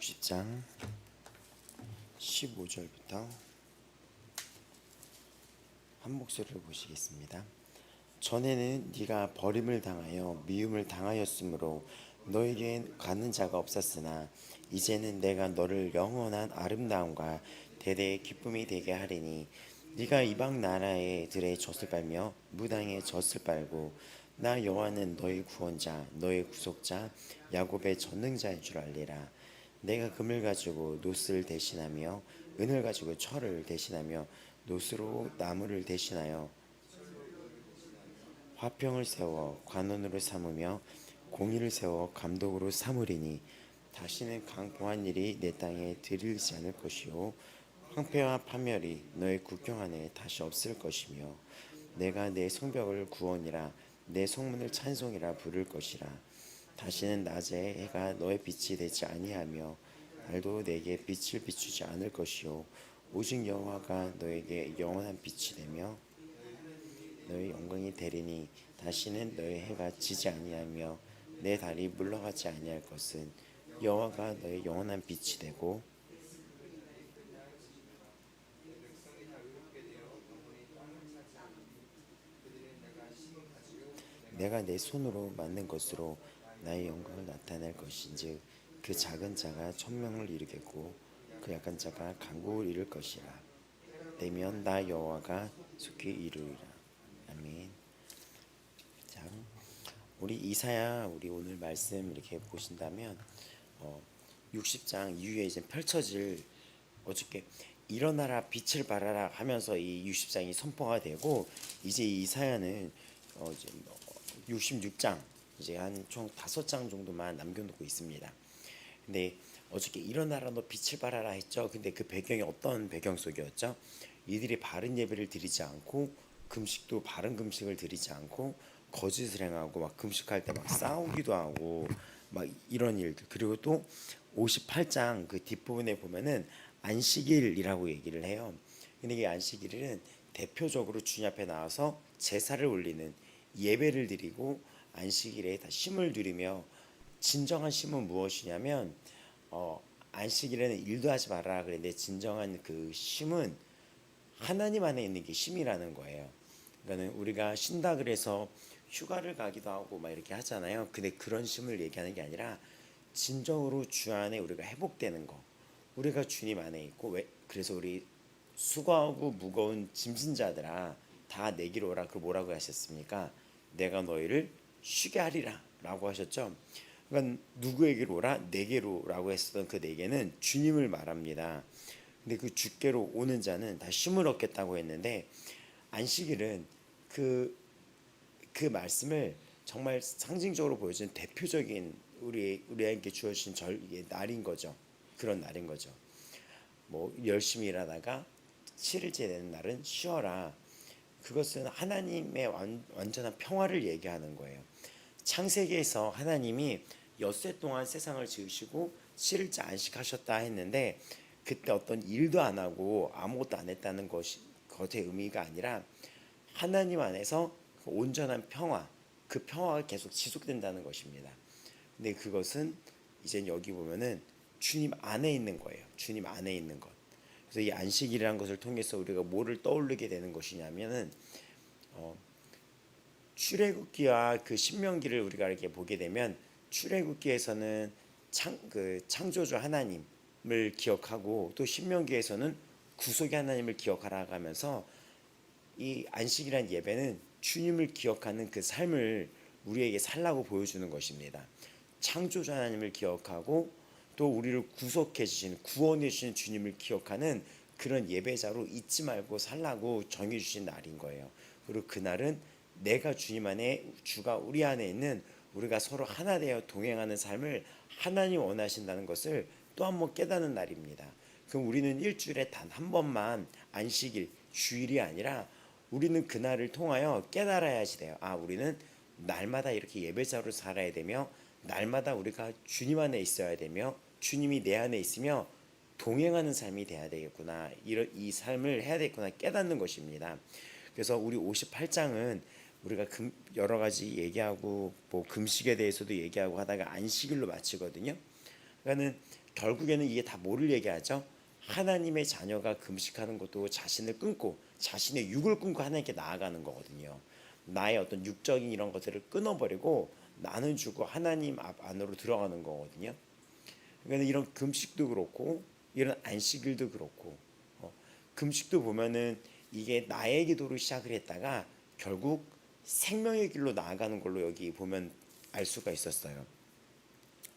60장 15절부터 한 목소리로 보시겠습니다. 전에는 네가 버림을 당하여 미움을 당하였으므로 너에겐 가는 자가 없었으나 이제는 내가 너를 영원한 아름다움과 대대의 기쁨이 되게 하리니 네가 이방 나라의 들에 젖을 빨며 무당의 젖을 빨고 나 여호와는 너의 구원자 너의 구속자 야곱의 전능자인 줄 알리라. 내가 금을 가지고 노스를 대신하며 은을 가지고 철을 대신하며 노스로 나무를 대신하여 화평을 세워 관원으로 삼으며 공의를 세워 감독으로 삼으리니 다시는 강포한 일이 내 땅에 들이지 않을 것이요 황폐와 파멸이 너의 국경 안에 다시 없을 것이며 내가 내 성벽을 구원이라 내 성문을 찬송이라 부를 것이라. 다시는 낮에 해가 너의 빛이 되지 아니하며 달도 내게 빛을 비추지 않을 것이요 오직 여호와가 너에게 영원한 빛이 되며 너의 영광이 되리니 다시는 너의 해가 지지 아니하며 내 달이 물러가지 아니할 것은 여호와가 너의 영원한 빛이 되고 내가 내 손으로 만든 것으로 나의 영광을 나타낼 것인즉 그 작은 자가 천명을 이루겠고 그 약한 자가 강국을 이룰 것이라. 되면 나 여호와가 속히 이루리라. 아멘. 자, 우리 이사야 우리 오늘 말씀 이렇게 보신다면 60장 이후에 이제 펼쳐질 어저께 일어나라 빛을 발하라 하면서 이 60장이 선포가 되고 이제 이사야는 이제 66장 이제 한 총 5장 정도만 남겨놓고 있습니다. 근데 어저께 일어나라 너 빛을 발하라 했죠. 근데 그 배경이 어떤 배경 속이었죠? 이들이 바른 예배를 드리지 않고 금식도 바른 금식을 드리지 않고 거짓을 행하고 막 금식할 때 막 싸우기도 하고 막 이런 일들. 그리고 또 58장 그 뒷부분에 보면은 안식일이라고 얘기를 해요. 근데 이 안식일은 대표적으로 주님 앞에 나와서 제사를 올리는 예배를 드리고 안식일에 다 쉼을 누리며 진정한 쉼은 무엇이냐면 안식일에는 일도 하지 말아라 그랬는데 진정한 그 쉼은 하나님 안에 있는 게 쉼이라는 거예요. 그러니까 우리가 쉰다 그래서 휴가를 가기도 하고 막 이렇게 하잖아요. 근데 그런 쉼을 얘기하는 게 아니라 진정으로 주 안에 우리가 회복되는 거. 우리가 주님 안에 있고 그래서 우리 수고하고 무거운 짐진 자들아 다 내게로 오라. 그 뭐라고 하셨습니까? 내가 너희를 쉬게 하리라 라고 하셨죠. 그러니까 누구에게로 오라? 내게로라고 했었던 그 내게는 주님을 말합니다. 근데 그 주께로 오는 자는 다 쉼을 얻겠다고 했는데 안식일은 그 말씀을 정말 상징적으로 보여주는 대표적인 우리에게 주어진 날인 거죠. 그런 날인 거죠. 뭐 열심히 일하다가 7일째 되는 날은 쉬어라. 그것은 하나님의 완전한 평화를 얘기하는 거예요. 창세기에서 하나님이 엿새 동안 세상을 지으시고 7일째 안식하셨다 했는데 그때 어떤 일도 안 하고 아무것도 안 했다는 것의 의미가 아니라 하나님 안에서 그 온전한 평화, 그 평화가 계속 지속된다는 것입니다. 근데 그것은 이제 여기 보면은 주님 안에 있는 거예요. 주님 안에 있는 것. 그래서 이 안식이라는 것을 통해서 우리가 뭐를 떠올리게 되는 것이냐면은 출애굽기와 그 신명기를 우리가 이렇게 보게 되면 출애굽기에서는 창조주 하나님을 기억하고 또 신명기에서는 구속의 하나님을 기억하라 하면서 이 안식이란 예배는 주님을 기억하는 그 삶을 우리에게 살라고 보여주는 것입니다. 창조주 하나님을 기억하고 또 우리를 구속해 주신 구원해 주신 주님을 기억하는 그런 예배자로 잊지 말고 살라고 정해 주신 날인 거예요. 그리고 그날은 내가 주님 안에 주가 우리 안에 있는 우리가 서로 하나 되어 동행하는 삶을 하나님 원하신다는 것을 또 한 번 깨닫는 날입니다. 그럼 우리는 일주일에 단 한 번만 안식일 주일이 아니라 우리는 그날을 통하여 깨달아야지 돼요. 우리는 날마다 이렇게 예배자로 살아야 되며 날마다 우리가 주님 안에 있어야 되며 주님이 내 안에 있으며 동행하는 삶이 돼야 되겠구나. 이 삶을 해야 되겠구나 깨닫는 것입니다. 그래서 우리 58장은 우리가 여러 가지 얘기하고 뭐 금식에 대해서도 얘기하고 하다가 안식일로 마치거든요. 그러니까는 결국에는 이게 다 뭐를 얘기하죠? 하나님의 자녀가 금식하는 것도 자신을 끊고 자신의 육을 끊고 하나님께 나아가는 거거든요. 나의 어떤 육적인 이런 것들을 끊어버리고 나는 주고 하나님 앞 안으로 들어가는 거거든요. 그러니까 이런 금식도 그렇고 이런 안식일도 그렇고 금식도 보면은 이게 나의 기도로 시작을 했다가 결국 생명의 길로 나아가는 걸로 여기 보면 알 수가 있었어요.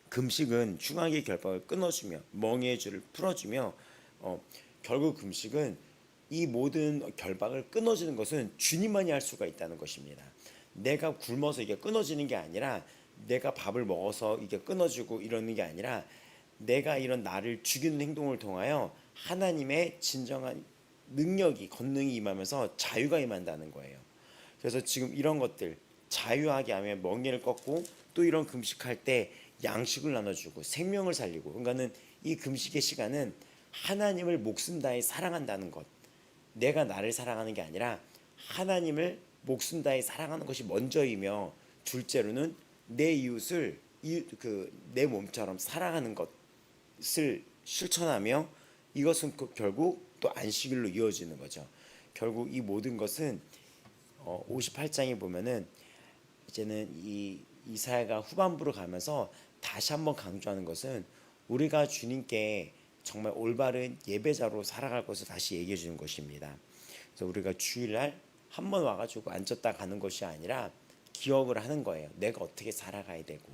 금식은 중앙의 결박을 끊어주며 멍에의 줄을 풀어주며 결국 금식은 이 모든 결박을 끊어주는 것은 주님만이 할 수가 있다는 것입니다. 내가 굶어서 이게 끊어지는 게 아니라 내가 밥을 먹어서 이게 끊어지고 이러는 게 아니라 내가 이런 나를 죽이는 행동을 통하여 하나님의 진정한 능력이 권능이 임하면서 자유가 임한다는 거예요. 그래서 지금 이런 것들 자유하게 하면 멍에를 꺾고 또 이런 금식할 때 양식을 나눠주고 생명을 살리고 그러니까는 이 금식의 시간은 하나님을 목숨 다해 사랑한다는 것 내가 나를 사랑하는 게 아니라 하나님을 목숨 다해 사랑하는 것이 먼저이며 둘째로는 내 이웃을 내 몸처럼 사랑하는 것을 실천하며 이것은 결국 또 안식일로 이어지는 거죠. 결국 이 모든 것은 58장에 보면은 이제는 이 이사야가 후반부로 가면서 다시 한번 강조하는 것은 우리가 주님께 정말 올바른 예배자로 살아갈 것을 다시 얘기해 주는 것입니다. 그래서 우리가 주일날 한 번 와가지고 앉았다 가는 것이 아니라 기억을 하는 거예요. 내가 어떻게 살아가야 되고.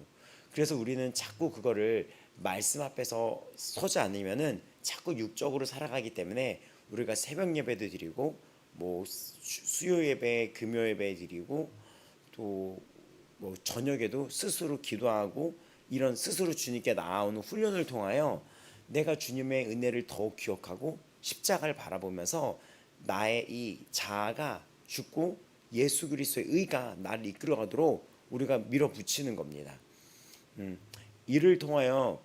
그래서 우리는 자꾸 그거를 말씀 앞에서 서지 않으면은 자꾸 육적으로 살아가기 때문에 우리가 새벽 예배도 드리고 뭐 수요 예배, 금요 예배 드리고 또 뭐 저녁에도 스스로 기도하고 이런 스스로 주님께 나아오는 훈련을 통하여 내가 주님의 은혜를 더욱 기억하고 십자가를 바라보면서 나의 이 자아가 죽고 예수 그리스도의 의가 나를 이끌어가도록 우리가 밀어붙이는 겁니다. 이를 통하여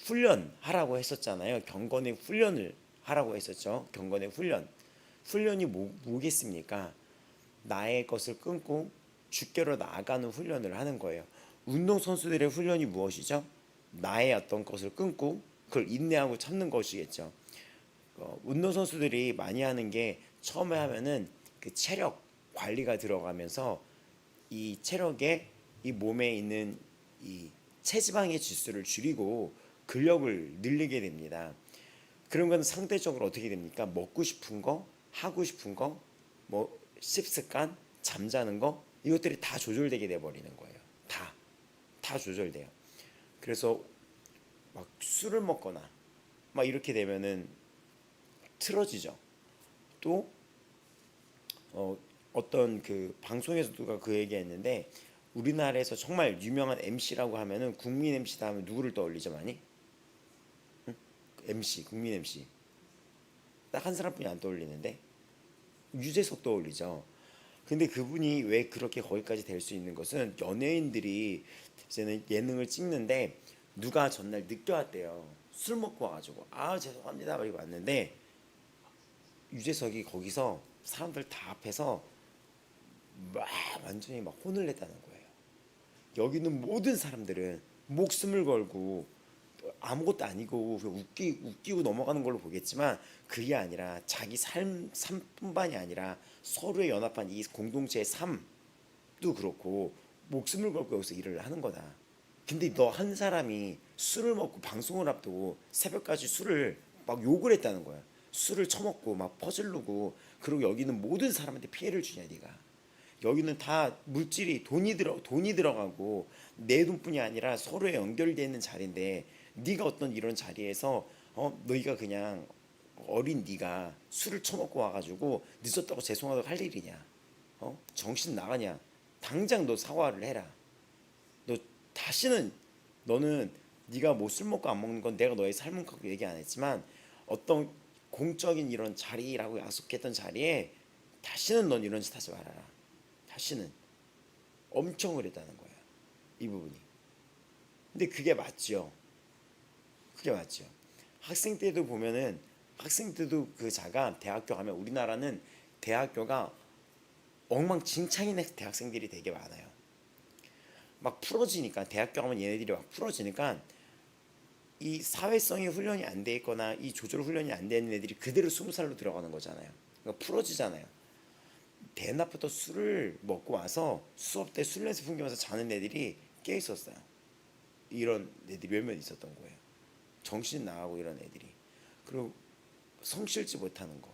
훈련하라고 했었잖아요. 경건의 훈련을 하라고 했었죠. 경건의 훈련. 훈련이 뭐겠습니까? 나의 것을 끊고 주께로 나아가는 훈련을 하는 거예요. 운동선수들의 훈련이 무엇이죠? 나의 어떤 것을 끊고 그걸 인내하고 참는 것이겠죠. 운동선수들이 많이 하는 게 처음에 하면은 그 체력 관리가 들어가면서 이 체력에 이 몸에 있는 이 체지방의 지수를 줄이고 근력을 늘리게 됩니다. 그런 건 상대적으로 어떻게 됩니까? 먹고 싶은 거, 하고 싶은 거, 뭐 습습관, 잠자는 거 이것들이 다 조절되게 돼 버리는 거예요. 다 조절돼요. 그래서 막 술을 먹거나 막 이렇게 되면은 틀어지죠. 또 어떤 그 방송에서 누가 그 얘기했는데 우리나라에서 정말 유명한 MC라고 하면은 국민 MC다 하면 누구를 떠올리죠 많이? MC 국민 MC 딱 한 사람뿐이 안 떠올리는데 유재석 떠올리죠. 근데 그분이 왜 그렇게 거기까지 될 수 있는 것은 연예인들이 이제는 예능을 찍는데 누가 전날 늦게 왔대요. 술 먹고 와가지고 아 죄송합니다 그리고 왔는데 유재석이 거기서 사람들 다 앞에서 막 완전히 막 혼을 냈다는 거예요. 여기 있는 모든 사람들은 목숨을 걸고 아무것도 아니고 웃기고 넘어가는 걸로 보겠지만 그게 아니라 자기 삶뿐만이 아니라 서로의 연합한 이 공동체의 삶도 그렇고 목숨을 걸고 여기서 일을 하는 거다. 근데 너 한 사람이 술을 먹고 방송을 앞두고 새벽까지 술을 막 욕을 했다는 거야. 술을 처먹고 막 퍼질르고 그리고 여기는 모든 사람한테 피해를 주냐 네가. 여기는 다 물질이 돈이 들어가고 내 돈뿐이 아니라 서로에 연결되어 있는 자리인데 네가 어떤 이런 자리에서 너희가 그냥 어린 네가 술을 처먹고 와가지고 늦었다고 죄송하다고 할 일이냐? 정신 나가냐? 당장 너 사과를 해라. 너 다시는 너는 네가 뭐 술 먹고 안 먹는 건 내가 너의 삶은 갖고 얘기 안 했지만 어떤 공적인 이런 자리라고 약속했던 자리에 다시는 넌 이런 짓 하지 말아라. 다시는 엄청 그랬다는 거예요. 이 부분이. 근데 그게 맞죠. 그게 맞죠. 학생 때도 보면은 학생 때도 그 자가 대학교 가면 우리나라는 대학교가 엉망진창인 대학생들이 되게 많아요. 막 풀어지니까 대학교 가면 얘네들이 막 풀어지니까 이 사회성이 훈련이 안 돼 있거나 이 조절 훈련이 안 되는 애들이 그대로 20살로 들어가는 거잖아요. 그러니까 풀어지잖아요. 대낮부터 술을 먹고 와서 수업 때 술 냄새 풍기면서 자는 애들이 꽤 있었어요. 이런 애들이 몇몇 있었던 거예요. 정신 나가고 이런 애들이. 그리고 성실지 못하는 거.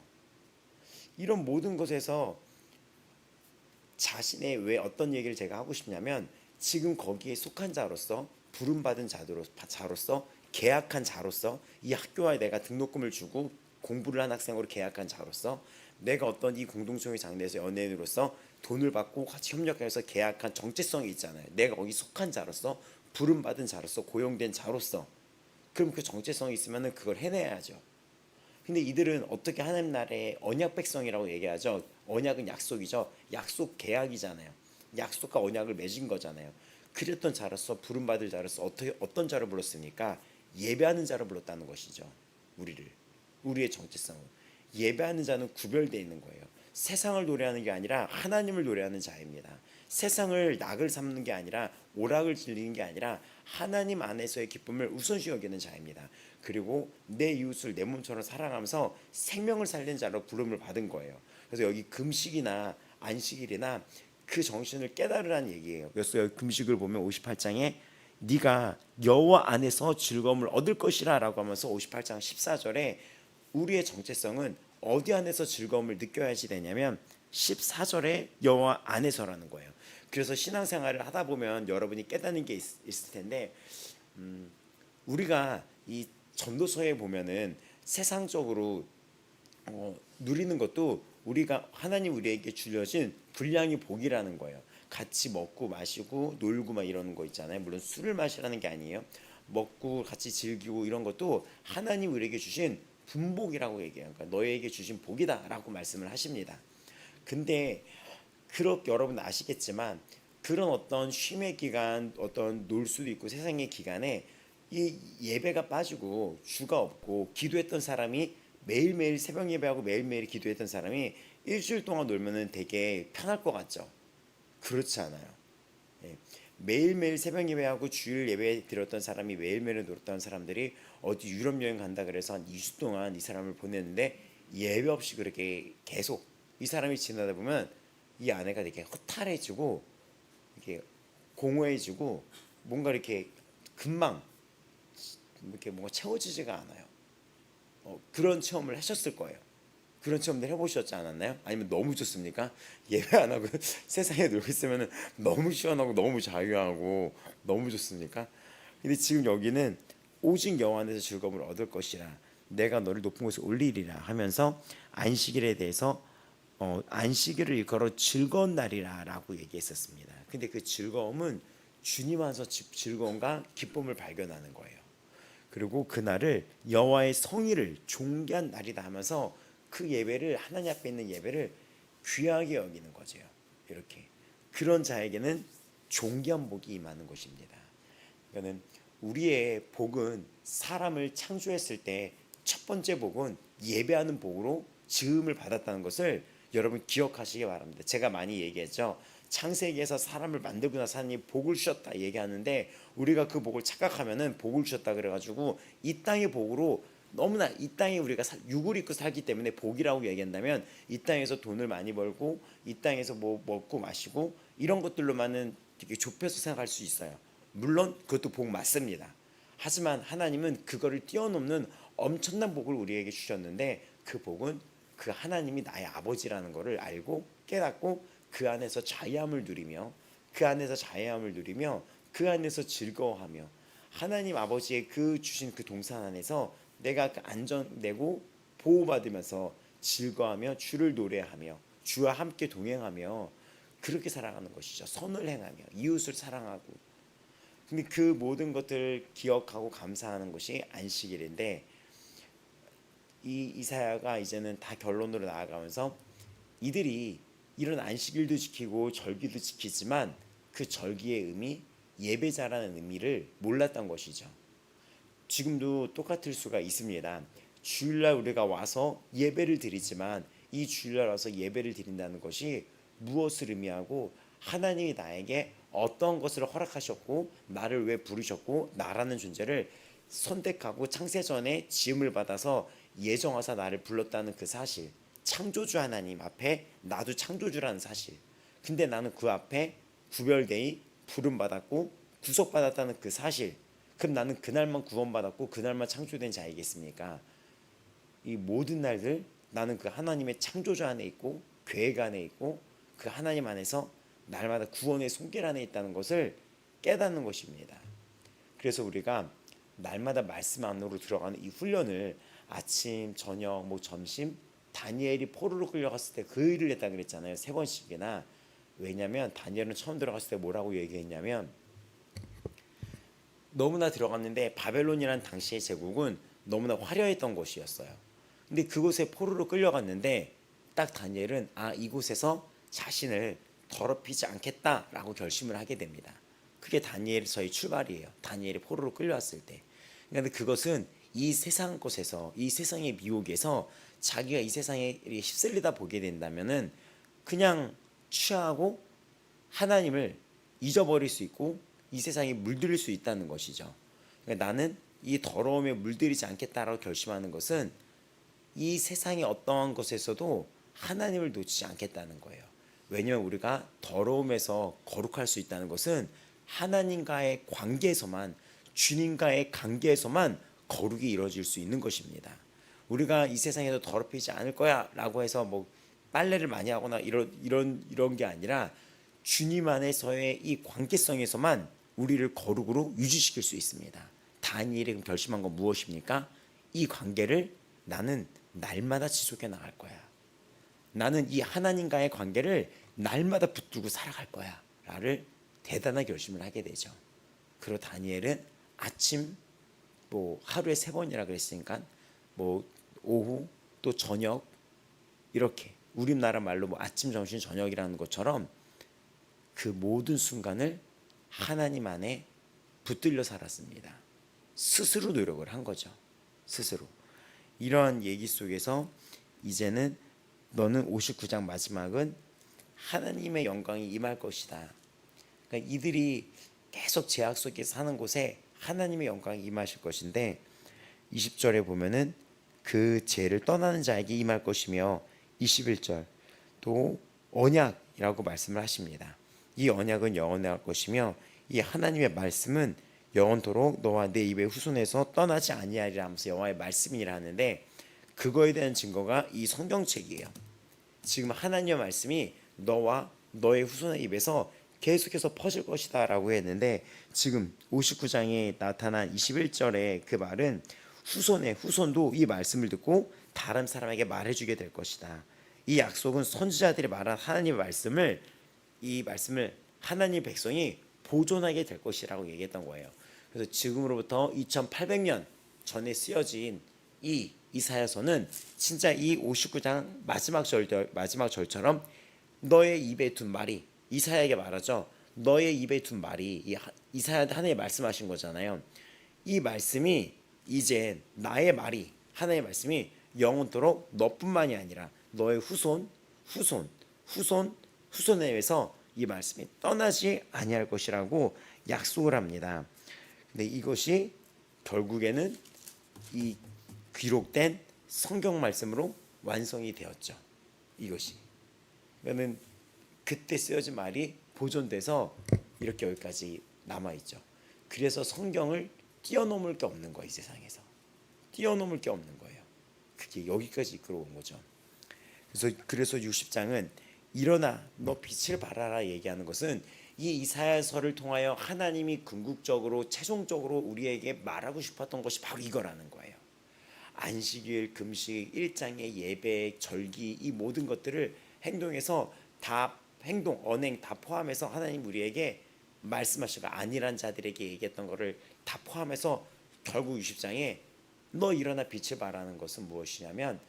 이런 모든 것에서 자신의 왜 어떤 얘기를 제가 하고 싶냐면 지금 거기에 속한 자로서 부름받은 자로서 계약한 자로서 이 학교에 내가 등록금을 주고 공부를 한 학생으로 계약한 자로서 내가 어떤 이 공동체의 장래에서 연예인으로서 돈을 받고 같이 협력해서 계약한 정체성이 있잖아요. 내가 거기 속한 자로서 부름받은 자로서 고용된 자로서 그럼 그 정체성이 있으면 그걸 해내야죠. 근데 이들은 어떻게 하나님 나라의 언약 백성이라고 얘기하죠. 언약은 약속이죠. 약속 계약이잖아요. 약속과 언약을 맺은 거잖아요. 그랬던 자로서 부름받을 자로서 어떤 자로 불렀습니까? 예배하는 자로 불렀다는 것이죠. 우리의 정체성은 예배하는 자는 구별되어 있는 거예요. 세상을 노래하는 게 아니라 하나님을 노래하는 자입니다. 세상을 낙을 삼는 게 아니라 오락을 즐기는 게 아니라 하나님 안에서의 기쁨을 우선시 여기는 자입니다. 그리고 내 이웃을 내 몸처럼 사랑하면서 생명을 살리는 자로 부름을 받은 거예요. 그래서 여기 금식이나 안식일이나 그 정신을 깨달으라는 얘기예요. 그래서 여기 금식을 보면 58장에 네가 여호와 안에서 즐거움을 얻을 것이라 라고 하면서 58장 14절에 우리의 정체성은 어디 안에서 즐거움을 느껴야지 되냐면 14절에 여호와 안에서라는 거예요. 그래서 신앙생활을 하다 보면 여러분이 깨닫는 게 있을 텐데 우리가 이 전도서에 보면은 세상적으로 누리는 것도 우리가 하나님 우리에게 주려진 분량의 복이라는 거예요. 같이 먹고 마시고 놀고 막 이러는 거 있잖아요. 물론 술을 마시라는 게 아니에요. 먹고 같이 즐기고 이런 것도 하나님 우리에게 주신 분복이라고 얘기해요. 그러니까 너에게 주신 복이다라고 말씀을 하십니다. 근데 그렇게 여러분 아시겠지만 그런 어떤 쉼의 기간, 어떤 놀 수도 있고 세상의 기간에 이 예배가 빠지고 주가 없고 기도했던 사람이 매일매일 새벽 예배하고 매일매일 기도했던 사람이 일주일 동안 놀면은 되게 편할 것 같죠? 그렇지 않아요. 예. 매일매일 새벽 예배하고 주일 예배 드렸던 사람이 매일매일 놀았던 사람들이 어디 유럽 여행 간다 그래서 한 2주 동안 이 사람을 보냈는데 예배 없이 그렇게 계속 이 사람이 지나다 보면 이 아내가 되게 허탈해지고 이렇게 공허해지고 뭔가 이렇게 금방 이렇게 뭔가 채워지지가 않아요. 그런 체험을 하셨을 거예요. 그런 체험들 해보셨지 않았나요? 아니면 너무 좋습니까? 예배 안 하고 세상에 놀고 있으면 너무 시원하고 너무 자유하고 너무 좋습니까? 근데 지금 여기는 오직 여호와 안에서 즐거움을 얻을 것이라 내가 너를 높은 곳에 올리리라 하면서 안식일에 대해서 안식일을 일컬어 즐거운 날이라 라고 얘기했었습니다. 근데 그 즐거움은 주님 안에서 즐거움과 기쁨을 발견하는 거예요. 그리고 그날을 여호와의 성일을 존귀한 날이다 하면서 그 예배를 하나님 앞에 있는 예배를 귀하게 여기는 거죠. 이렇게 그런 자에게는 존귀한 복이 임하는 것입니다. 그러니까는 우리의 복은 사람을 창조했을 때 첫 번째 복은 예배하는 복으로 지음을 받았다는 것을 여러분 기억하시기 바랍니다. 제가 많이 얘기했죠. 창세기에서 사람을 만들고 나서 하나님이 복을 주셨다 얘기하는데 우리가 그 복을 착각하면은 복을 주셨다 그래가지고 이 땅의 복으로 너무나 이 땅에 우리가 육을 입고 살기 때문에 복이라고 얘기한다면 이 땅에서 돈을 많이 벌고 이 땅에서 뭐 먹고 마시고 이런 것들로만은 되게 좁혀서 생각할 수 있어요. 물론 그것도 복 맞습니다. 하지만 하나님은 그거를 뛰어넘는 엄청난 복을 우리에게 주셨는데 그 복은 그 하나님이 나의 아버지라는 것을 알고 깨닫고 그 안에서 자유함을 누리며 그 안에서 즐거워하며 하나님 아버지의 그 주신 그 동산 안에서 내가 그 안전되고 보호받으면서 즐거워하며 주를 노래하며 주와 함께 동행하며 그렇게 살아가는 것이죠. 선을 행하며 이웃을 사랑하고. 근데 그 모든 것들을 기억하고 감사하는 것이 안식일인데 이 이사야가 이제는 다 결론으로 나아가면서 이들이 이런 안식일도 지키고 절기도 지키지만 그 절기의 의미, 예배자라는 의미를 몰랐던 것이죠. 지금도 똑같을 수가 있습니다. 주일날 우리가 와서 예배를 드리지만 이 주일날 와서 예배를 드린다는 것이 무엇을 의미하고 하나님이 나에게 어떤 것을 허락하셨고 나를 왜 부르셨고 나라는 존재를 선택하고 창세전에 지음을 받아서 예정하사 나를 불렀다는 그 사실, 창조주 하나님 앞에 나도 창조주라는 사실. 근데 나는 그 앞에 구별되이 부름받았고 구속받았다는 그 사실. 그럼 나는 그날만 구원받았고 그날만 창조된 자이겠습니까? 이 모든 날들 나는 그 하나님의 창조주 안에 있고 계획 안에 있고 그 하나님 안에서 날마다 구원의 손길 안에 있다는 것을 깨닫는 것입니다. 그래서 우리가 날마다 말씀 안으로 들어가는 이 훈련을 아침, 저녁, 점심 다니엘이 포로로 끌려갔을 때 그 일을 했다 그랬잖아요. 3번씩이나. 왜냐하면 다니엘은 처음 들어갔을 때 뭐라고 얘기했냐면 너무나 들어갔는데 바벨론이라는 당시의 제국은 너무나 화려했던 곳이었어요. 근데 그곳에 포로로 끌려갔는데 딱 다니엘은 이곳에서 자신을 더럽히지 않겠다라고 결심을 하게 됩니다. 그게 다니엘의 출발이에요. 다니엘이 포로로 끌려왔을 때. 그런데 그것은 이 세상 곳에서 이 세상의 미혹에서 자기가 이 세상에 휩쓸리다 보게 된다면은 그냥 취하고 하나님을 잊어버릴 수 있고 이 세상에 물들일 수 있다는 것이죠. 그러니까 나는 이 더러움에 물들이지 않겠다라고 결심하는 것은 이 세상의 어떠한 것에서도 하나님을 놓치지 않겠다는 거예요. 왜냐하면 우리가 더러움에서 거룩할 수 있다는 것은 하나님과의 관계에서만, 주님과의 관계에서만 거룩이 이루어질 수 있는 것입니다. 우리가 이 세상에서 더럽히지 않을 거야 라고 해서 빨래를 많이 하거나 이런 게 아니라 주님 안에서의 이 관계성에서만 우리를 거룩으로 유지시킬 수 있습니다. 다니엘이 결심한 건 무엇입니까? 이 관계를 나는 날마다 지속해 나갈 거야. 나는 이 하나님과의 관계를 날마다 붙들고 살아갈 거야 라를 대단한 결심을 하게 되죠. 그리고 다니엘은 아침 하루에 3번이라 그랬으니까 오후 또 저녁 이렇게 우리나라 말로 아침 점심 저녁이라는 것처럼 그 모든 순간을 하나님 안에 붙들려 살았습니다. 스스로 노력을 한 거죠. 스스로. 이러한 얘기 속에서 이제는 너는 59장 마지막은 하나님의 영광이 임할 것이다. 그러니까 이들이 계속 죄악 속에 사는 곳에 하나님의 영광이 임하실 것인데 20절에 보면은 그 죄를 떠나는 자에게 임할 것이며 21절 또 언약이라고 말씀을 하십니다. 이 언약은 영원할 것이며 이 하나님의 말씀은 영원토록 너와 내 입의 후손에서 떠나지 아니하리라 하면서 여호와의 말씀이라 하는데 그거에 대한 증거가 이 성경책이에요. 지금 하나님의 말씀이 너와 너의 후손의 입에서 계속해서 퍼질 것이다 라고 했는데 지금 59장에 나타난 21절의 그 말은 후손의 후손도 이 말씀을 듣고 다른 사람에게 말해주게 될 것이다. 이 약속은 선지자들이 말한 하나님의 말씀을 이 말씀을 하나님 백성이 보존하게 될 것이라고 얘기했던 거예요. 그래서 지금으로부터 2800년 전에 쓰여진 이 이사야서는 진짜 이 59장 마지막 절처럼 너의 입에 둔 말이 이사야에게 말하죠. 너의 입에 둔 말이 이사야한테 하나님 말씀하신 거잖아요. 이 말씀이 이제 나의 말이 하나님의 말씀이 영원토록 너뿐만이 아니라 너의 후손에 의해서 이 말씀이 떠나지 아니할 것이라고 약속을 합니다. 근데 이것이 결국에는 이 기록된 성경 말씀으로 완성이 되었죠. 이것이. 그러니까는 그때 쓰여진 말이 보존돼서 이렇게 여기까지 남아 있죠. 그래서 성경을 뛰어넘을 게 없는 거예요. 이 세상에서 뛰어넘을 게 없는 거예요. 그게 여기까지 이끌어온 거죠. 그래서 60장은 일어나 너 빛을 발하라 얘기하는 것은 이 이사야서를 통하여 하나님이 궁극적으로 최종적으로 우리에게 말하고 싶었던 것이 바로 이거라는 거예요. 안식일, 금식, 일장의 예배, 절기 이 모든 것들을 행동에서 다 행동, 언행 다 포함해서 하나님 우리에게 말씀하시고 아니란 자들에게 얘기했던 것을 다 포함해서 결국 60장에 너 일어나 빛을 발하는 것은 무엇이냐면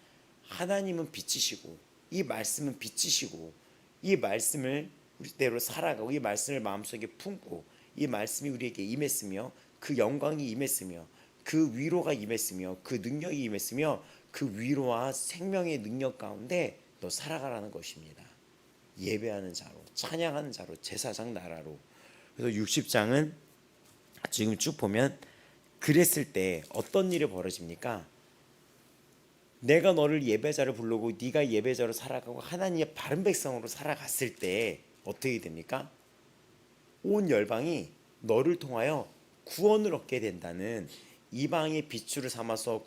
하나님은 빛이시고 이 말씀은 빛이시고 이 말씀을 우리대로 살아가고 이 말씀을 마음속에 품고 이 말씀이 우리에게 임했으며 그 영광이 임했으며 그 위로가 임했으며 그 능력이 임했으며 그 위로와 생명의 능력 가운데 너 살아가라는 것입니다. 예배하는 자로, 찬양하는 자로, 제사장 나라로. 그래서 60장은 지금 쭉 보면 그랬을 때 어떤 일이 벌어집니까? 내가 너를 예배자로 부르고 네가 예배자로 살아가고 하나님의 바른 백성으로 살아갔을 때 어떻게 됩니까? 온 열방이 너를 통하여 구원을 얻게 된다는 이방의 빛으로 삼아서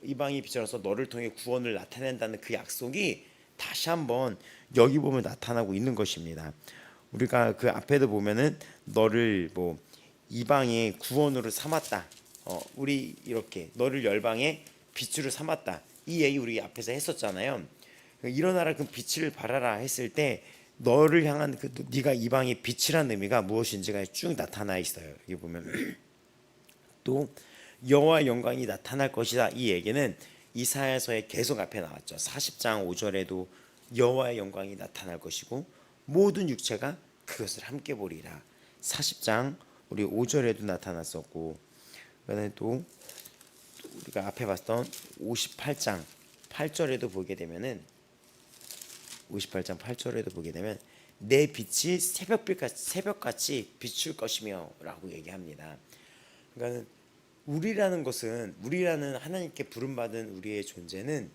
이방의 빛으로서 너를 통해 구원을 나타낸다는 그 약속이 다시 한번 여기 보면 나타나고 있는 것입니다. 우리가 그 앞에도 보면은 너를 뭐 이방의 구원으로 삼았다. 우리 이렇게 너를 열방의 빛으로 삼았다. 이 얘기 우리 앞에서 했었잖아요. 일어나라 그 빛을 발하라 했을 때 너를 향한 그 네가 이방의 빛이라는 의미가 무엇인지가 쭉 나타나 있어요. 여기 보면 또 여호와의 영광이 나타날 것이다. 이 얘기는 이사야서의 계속 앞에 나왔죠. 40장 5절에도 여호와의 영광이 나타날 것이고 모든 육체가 그것을 함께 보리라. 40장 우리 5절에도 나타났었고, 그다음에 또 우리가 앞에 봤던 58장 8절에도 보게 되면은 58장 8절에도 보게 되면 내 빛이 새벽같이 비출 것이며라고 얘기합니다. 그러니까 우리라는 것은 우리라는 하나님께 부름받은 우리의 존재는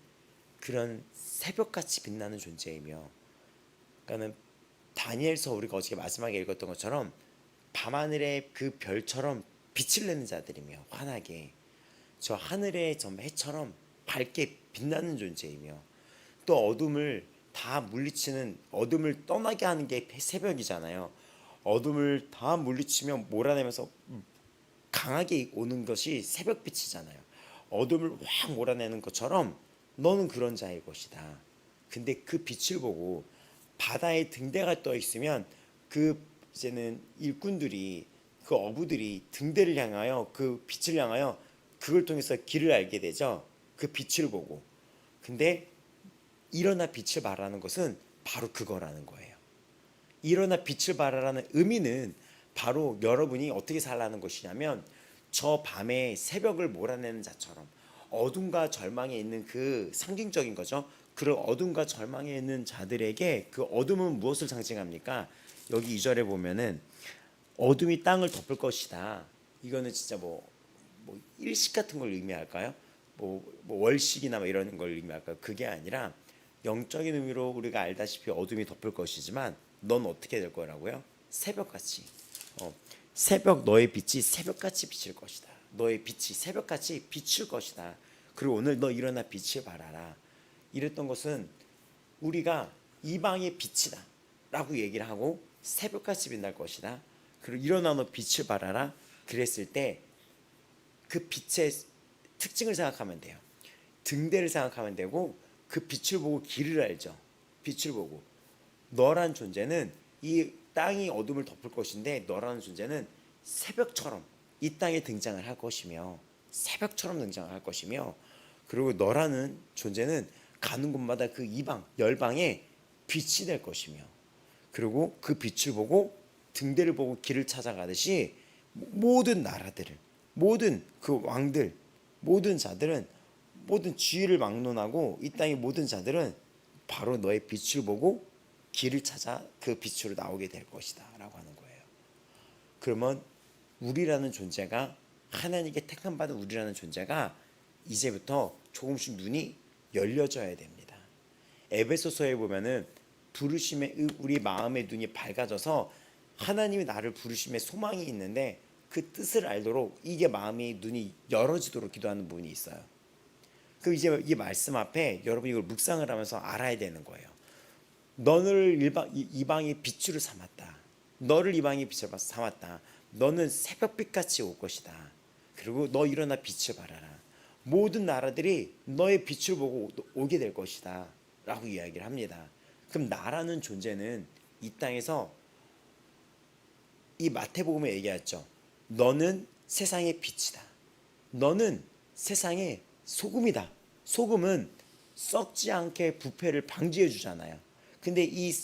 그런 새벽같이 빛나는 존재이며, 그러니까 다니엘서 우리가 어저께 마지막에 읽었던 것처럼 밤하늘의 그 별처럼 빛을 내는 자들이며 환하게 저 하늘의 저 해처럼 밝게 빛나는 존재이며, 또 어둠을 다 물리치는 어둠을 떠나게 하는 게 새벽이잖아요. 어둠을 다 물리치며 몰아내면서 강하게 오는 것이 새벽빛이잖아요. 어둠을 확 몰아내는 것처럼 너는 그런 자일 것이다. 근데 그 빛을 보고 바다에 등대가 떠 있으면 그 이제는 일꾼들이 그 어부들이 등대를 향하여 그 빛을 향하여 그걸 통해서 길을 알게 되죠. 그 빛을 보고. 근데 일어나 빛을 발하는 것은 바로 그거라는 거예요. 일어나 빛을 발하라는 의미는 바로 여러분이 어떻게 살라는 것이냐면 저 밤에 새벽을 몰아내는 자처럼 어둠과 절망에 있는 그 상징적인 거죠. 그런 어둠과 절망에 있는 자들에게 그 어둠은 무엇을 상징합니까? 여기 2절에 보면은 어둠이 땅을 덮을 것이다. 이거는 진짜 뭐 일식 같은 걸 의미할까요? 뭐 월식이나 뭐 이런 걸 의미할까요? 그게 아니라 영적인 의미로 우리가 알다시피 어둠이 덮을 것이지만 넌 어떻게 될 거라고요? 새벽같이. 새벽 너의 빛이 새벽같이 비칠 것이다. 너의 빛이 새벽같이 비칠 것이다. 그리고 오늘 너 일어나 빛을 발하라. 이랬던 것은 우리가 이방의 빛이다 라고 얘기를 하고 새벽같이 빛날 것이다. 그리고 일어나 너 빛을 발하라. 그랬을 때 그 빛의 특징을 생각하면 돼요. 등대를 생각하면 되고 그 빛을 보고 길을 알죠. 빛을 보고 너란 존재는 이 땅이 어둠을 덮을 것인데 너라는 존재는 새벽처럼 이 땅에 등장을 할 것이며 새벽처럼 등장을 할 것이며, 그리고 너라는 존재는 가는 곳마다 그 이방 열방에 빛이 될 것이며, 그리고 그 빛을 보고 등대를 보고 길을 찾아가듯이 모든 나라들을 모든 그 왕들 모든 자들은 모든 지위를 막론하고 이 땅의 모든 자들은 바로 너의 빛을 보고 길을 찾아 그 빛으로 나오게 될 것이다 라고 하는 거예요. 그러면 우리라는 존재가 하나님께 택함 받은 우리라는 존재가 이제부터 조금씩 눈이 열려져야 됩니다. 에베소서에 보면은 부르심에 우리 마음의 눈이 밝아져서 하나님이 나를 부르심에 소망이 있는데 그 뜻을 알도록 이게 마음의 눈이 열어지도록 기도하는 부분이 있어요. 그 이제 이 말씀 앞에 여러분이 이걸 묵상을 하면서 알아야 되는 거예요. 너를 이방의 빛으로 삼았다. 너를 이방의 빛으로 삼았다. 너는 새벽빛같이 올 것이다. 그리고 너 일어나 빛을 발하라. 모든 나라들이 너의 빛을 보고 오게 될 것이다 라고 이야기를 합니다. 그럼 나라는 존재는 이 땅에서 이 마태복음에 얘기했죠. 너는 세상의 빛이다. 너는 세상의 소금이다. 소금은 썩지 않게 부패를 방지해 주잖아요. 근데 이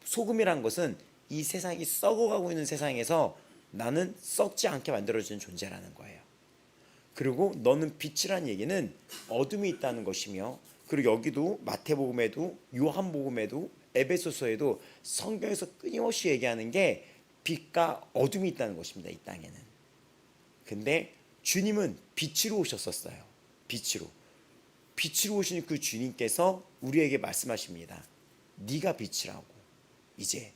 소금이란 것은 이 세상이 썩어가고 있는 세상에서 나는 썩지 않게 만들어주는 존재라는 거예요. 그리고 너는 빛이란 얘기는 어둠이 있다는 것이며, 그리고 여기도 마태복음에도 요한복음에도 에베소서에도 성경에서 끊임없이 얘기하는 게 빛과 어둠이 있다는 것입니다. 이 땅에는. 근데 주님은 빛으로 오셨었어요. 빛으로 오신 그 주님께서 우리에게 말씀하십니다. 네가 빛이라고. 이제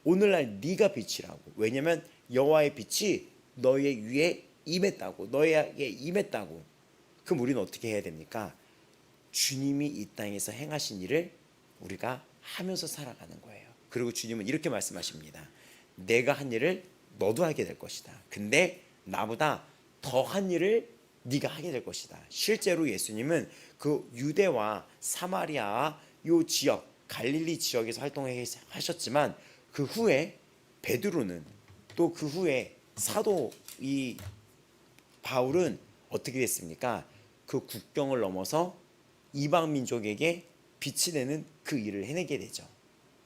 오늘날 네가 빛이라고. 왜냐면 여호와의 빛이 너의 위에 임했다고. 너에게 임했다고. 그럼 우리는 어떻게 해야 됩니까? 주님이 이 땅에서 행하신 일을 우리가 하면서 살아가는 거예요. 그리고 주님은 이렇게 말씀하십니다. 내가 한 일을 너도 하게 될 것이다. 근데 나보다 더한 일을 네가 하게 될 것이다. 실제로 예수님은 그 유대와 사마리아 요 지역, 갈릴리 지역에서 활동하셨지만 그 후에 베드로는, 또 그 후에 사도 이 바울은 어떻게 됐습니까? 그 국경을 넘어서 이방 민족에게 빛이 되는 그 일을 해내게 되죠.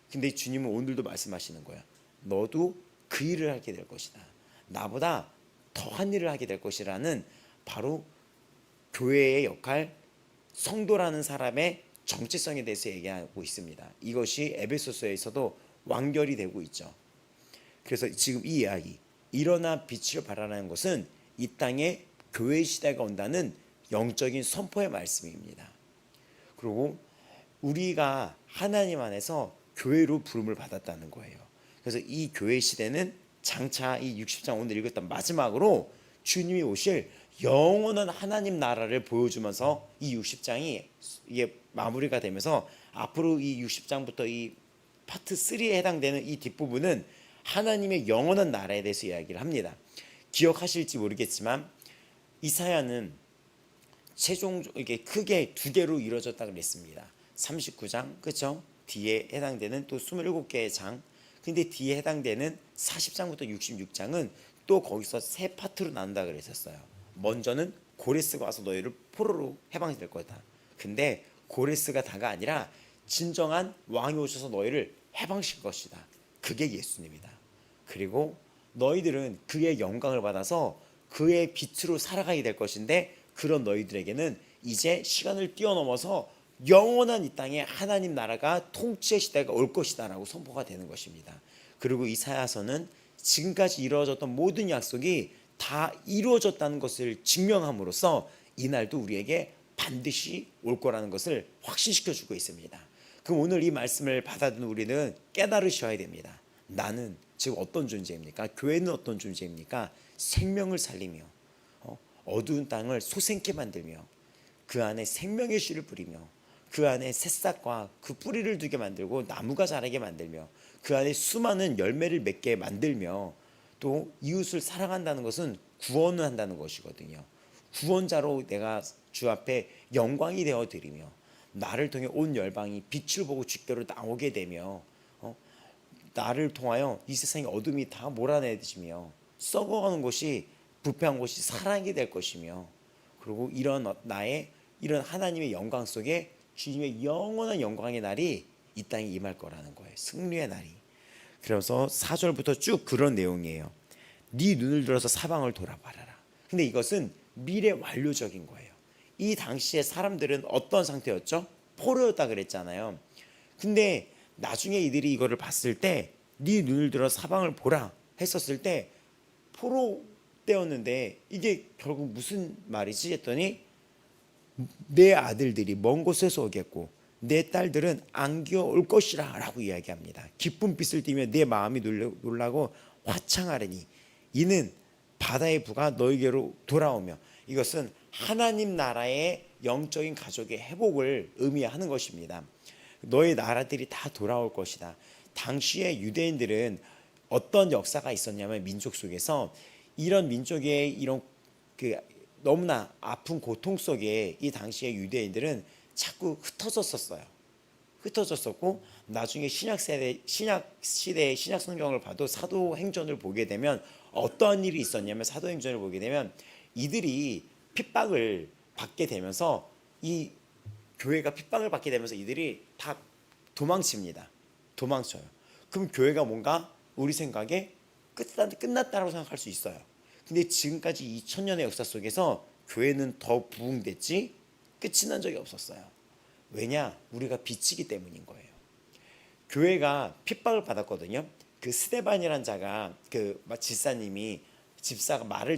근데 주님은 오늘도 말씀하시는 거야. 너도 그 일을 하게 될 것이다. 나보다 더한 일을 하게 될 것이라는, 바로 교회의 역할, 성도라는 사람의 정체성에 대해서 얘기하고 있습니다. 이것이 에베소서에서도 완결이 되고 있죠. 그래서 지금 이 이야기, 일어나 빛을 발하라는 것은 이 땅에 교회 시대가 온다는 영적인 선포의 말씀입니다. 그리고 우리가 하나님 안에서 교회로 부름을 받았다는 거예요. 그래서 이 교회 시대는 장차 이 60장 오늘 읽었던 마지막으로 주님이 오실 영원한 하나님 나라를 보여주면서 이 60장이 이게 마무리가 되면서 앞으로 이 60장부터 이 파트 3에 해당되는 이 뒷부분은 하나님의 영원한 나라에 대해서 이야기를 합니다. 기억하실지 모르겠지만 이사야는 최종 이게 크게 두 개로 이루어졌다 그랬습니다. 39장, 그렇죠? 뒤에 해당되는 또 27개의 장. 근데 뒤에 해당되는 40장부터 66장은 또 거기서 세 파트로 나눈다 그랬었어요. 먼저는 고레스가 와서 너희를 포로로 해방될 거다. 근데 고레스가 다가 아니라 진정한 왕이 오셔서 너희를 해방시킬 것이다. 그게 예수님이다. 그리고 너희들은 그의 영광을 받아서 그의 빛으로 살아가게 될 것인데, 그런 너희들에게는 이제 시간을 뛰어넘어서 영원한 이 땅에 하나님 나라가 통치의 시대가 올 것이다 라고 선포가 되는 것입니다. 그리고 이사야서는 지금까지 이루어졌던 모든 약속이 다 이루어졌다는 것을 증명함으로써 이날도 우리에게 반드시 올 거라는 것을 확신시켜주고 있습니다. 그럼 오늘 이 말씀을 받아든 우리는 깨달으셔야 됩니다. 나는 지금 어떤 존재입니까? 교회는 어떤 존재입니까? 생명을 살리며 어두운 땅을 소생케 만들며 그 안에 생명의 씨를 뿌리며 그 안에 새싹과 그 뿌리를 두게 만들고 나무가 자라게 만들며 그 안에 수많은 열매를 맺게 만들며, 또 이웃을 사랑한다는 것은 구원을 한다는 것이거든요. 구원자로 내가 주 앞에 영광이 되어 드리며 나를 통해 온 열방이 빛을 보고 주께로 나오게 되며 나를 통하여 이 세상의 어둠이 다 몰아내지며 썩어가는 것이, 부패한 것이 살아나게 될 것이며, 그리고 이런 나의 이런 하나님의 영광 속에 주님의 영원한 영광의 날이 이 땅에 임할 거라는 거예요. 승리의 날이. 그래서 4절부터 쭉 그런 내용이에요. 네 눈을 들어서 사방을 돌아봐라. 근데 이것은 미래 완료적인 거예요. 이 당시에 사람들은 어떤 상태였죠? 포로였다 그랬잖아요. 근데 나중에 이들이 이거를 봤을 때 네 눈을 들어 사방을 보라 했었을 때 포로 때였는데 이게 결국 무슨 말이지 했더니, 내 아들들이 먼 곳에서 오겠고 내 딸들은 안겨 올 것이라 라고 이야기합니다. 기쁜 빛을 띠며 내 마음이 놀라고 화창하리니 이는 바다의 부가 너에게로 돌아오며, 이것은 하나님 나라의 영적인 가족의 회복을 의미하는 것입니다. 너의 나라들이 다 돌아올 것이다. 당시의 유대인들은 어떤 역사가 있었냐면, 민족 속에서 이런 민족의 이런 그 너무나 아픈 고통 속에 이 당시의 유대인들은 자꾸 흩어졌었고, 나중에 신약 시대의 신약 성경을 봐도 사도행전을 보게 되면 어떤 일이 있었냐면, 사도행전을 보게 되면 이들이 핍박을 받게 되면서, 이 교회가 핍박을 받게 되면서 이들이 다 도망쳐요. 그럼 교회가 뭔가 우리 생각에 끝났다라고 생각할 수 있어요. 근데 지금까지 2000년의 역사 속에서 교회는 더 부흥됐지 끝이 난 적이 없었어요. 왜냐? 우리가 빛이기 때문인 거예요. 교회가 핍박을 받았거든요. 그 스데반이라는 자가, 그 집사님이 집사가 말씀을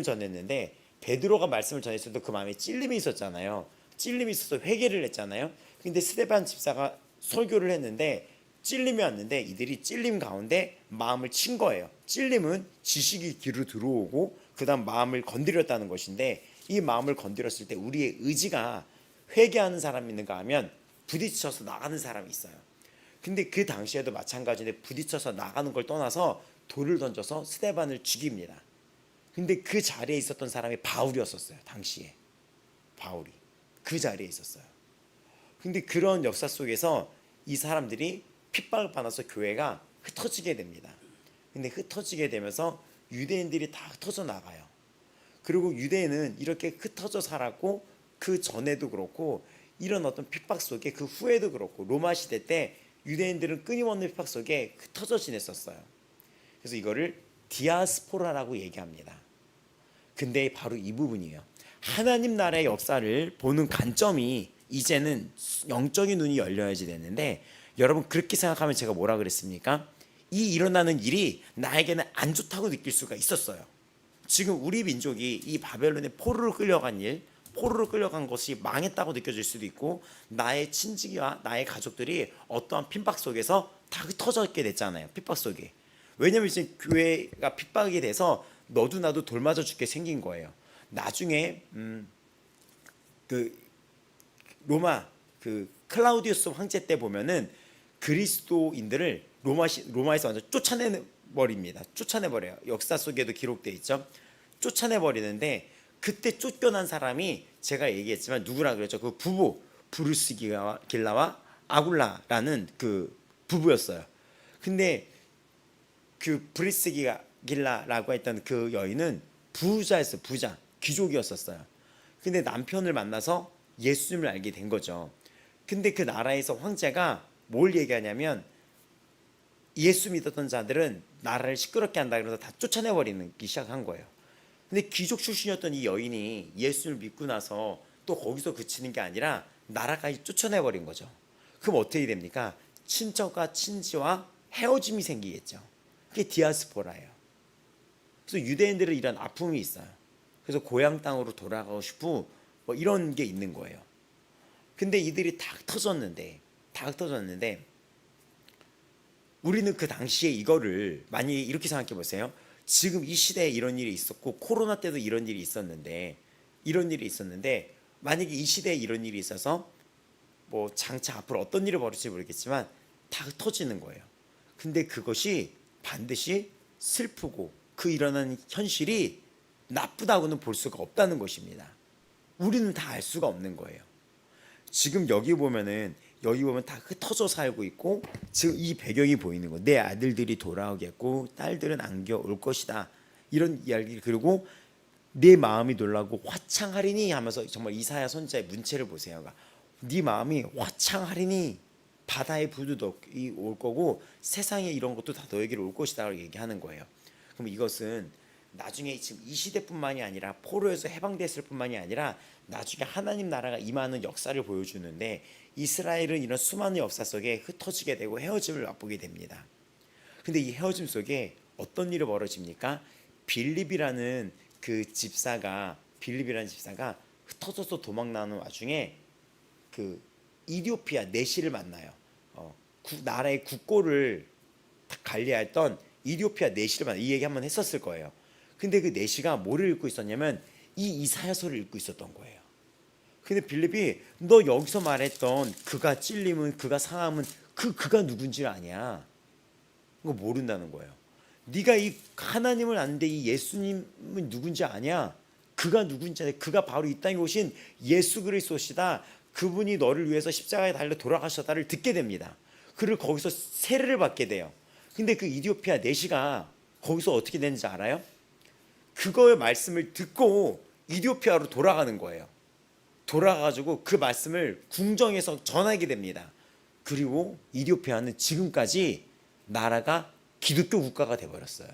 전했는데 베드로가 말씀을 전했어도 그 마음에 찔림이 있었잖아요. 찔림이 있어서 회개를 했잖아요. 근데 스데반 집사가 설교를 했는데 찔림이 왔는데 이들이 찔림 가운데 마음을 친 거예요. 찔림은 지식이 귀로 들어오고 그 다음 마음을 건드렸다는 것인데, 이 마음을 건드렸을 때 우리의 의지가 회개하는 사람이 있는가 하면 부딪혀서 나가는 사람이 있어요. 근데 그 당시에도 마찬가지인데 부딪혀서 나가는 걸 떠나서 돌을 던져서 스데반을 죽입니다. 근데 그 자리에 있었던 사람이 바울이었었어요. 당시에 바울이 그 자리에 있었어요. 근데 그런 역사 속에서 이 사람들이 핍박을 받아서 교회가 흩어지게 됩니다. 근데 흩어지게 되면서 유대인들이 다 흩어져 나가요. 그리고 유대인은 이렇게 흩어져 살았고, 그 전에도 그렇고 이런 어떤 핍박 속에 그 후에도 그렇고 로마 시대 때 유대인들은 끊임없는 핍박 속에 흩어져 지냈었어요. 그래서 이거를 디아스포라라고 얘기합니다. 근데 바로 이 부분이에요. 하나님 나라의 역사를 보는 관점이 이제는 영적인 눈이 열려야지 되는데, 여러분 그렇게 생각하면 제가 뭐라 그랬습니까? 이 일어나는 일이 나에게는 안 좋다고 느낄 수가 있었어요. 지금 우리 민족이 이 바벨론의 포로로 끌려간 것이 망했다고 느껴질 수도 있고, 나의 친지와 나의 가족들이 어떠한 핍박 속에서 다 흩어졌게 됐잖아요. 핍박 속에. 왜냐면 이제 교회가 핍박이 돼서 너도 나도 돌 맞아 죽게 생긴 거예요. 나중에 그 로마 그 클라우디우스 황제 때 보면은 그리스도인들을 로마에서 완전 쫓아내버려요. 역사 속에도 기록되어 있죠. 쫓아내버리는데, 그때 쫓겨난 사람이 제가 얘기했지만 누구라 그랬죠? 그 부부 브루스길라와 아굴라라는 그 부부였어요. 근데 그 브리스길라라고 했던 그 여인은 부자였어요. 부자, 귀족이었었어요. 근데 남편을 만나서 예수님을 알게 된 거죠. 근데 그 나라에서 황제가 뭘 얘기하냐면, 예수 믿었던 자들은 나라를 시끄럽게 한다 그래서 다 쫓아내버리기 시작한 거예요. 근데 귀족 출신이었던 이 여인이 예수를 믿고 나서 또 거기서 그치는 게 아니라 나라까지 쫓아내버린 거죠. 그럼 어떻게 됩니까? 친척과 친지와 헤어짐이 생기겠죠. 그게 디아스포라예요. 그래서 유대인들은 이런 아픔이 있어요. 그래서 고향 땅으로 돌아가고 싶고 뭐 이런 게 있는 거예요. 근데 이들이 다 흩어졌는데 우리는 그 당시에 이거를 만약에 이렇게 생각해 보세요. 지금 이 시대에 이런 일이 있었고 코로나 때도 이런 일이 있었는데 만약에 이 시대에 이런 일이 있어서 뭐 장차 앞으로 어떤 일이 벌어질지 모르겠지만 다 흩어지는 거예요. 근데 그것이 반드시 슬프고 그 일어나는 현실이 나쁘다고는 볼 수가 없다는 것입니다. 우리는 다 알 수가 없는 거예요. 지금 여기 보면 다 흩어져 살고 있고, 지금 이 배경이 보이는 거. 내 아들들이 돌아오겠고 딸들은 안겨올 것이다. 이런 이야기. 그리고 내 마음이 놀라고 화창하리니 하면서 정말 이사야 선지자의 문체를 보세요. 네 마음이 화창하리니 바다의 부도 올 거고 세상에 이런 것도 다 너에게로 올 것이다 라고 얘기하는 거예요. 그럼 이것은 나중에 지금 이 시대뿐만이 아니라 포로에서 해방됐을 뿐만이 아니라 나중에 하나님 나라가 임하는 역사를 보여주는데, 이스라엘은 이런 수많은 역사 속에 흩어지게 되고 헤어짐을 맛보게 됩니다. 근데 이 헤어짐 속에 어떤 일이 벌어집니까? 빌립이라는 집사가 흩어져서 도망나는 와중에 그 이디오피아 내시를 만나요. 나라의 국고를 관리했던 이디오피아 내시를 만나요. 이 얘기 한번 했었을 거예요. 근데 그 내시가 뭐를 읽고 있었냐면 이 이사야서를 읽고 있었던 거예요. 근데 빌립이 너 여기서 말했던 그가 찔림은 그가 상함은 그가 누군지 아냐? 그거 모른다는 거예요. 네가 이 하나님을 아는데 이 예수님은 누군지 아냐? 그가 누군지 아냐? 그가 바로 이 땅에 오신 예수 그리스도시다. 그분이 너를 위해서 십자가에 달려 돌아가셨다를 듣게 됩니다. 그를 거기서 세례를 받게 돼요. 근데 그 이디오피아 내시가 거기서 어떻게 되는지 알아요? 그거의 말씀을 듣고 이디오피아로 돌아가는 거예요. 돌아가가지고 그 말씀을 궁정에서 전하게 됩니다. 그리고 이디오피아는 지금까지 나라가 기독교 국가가 돼버렸어요.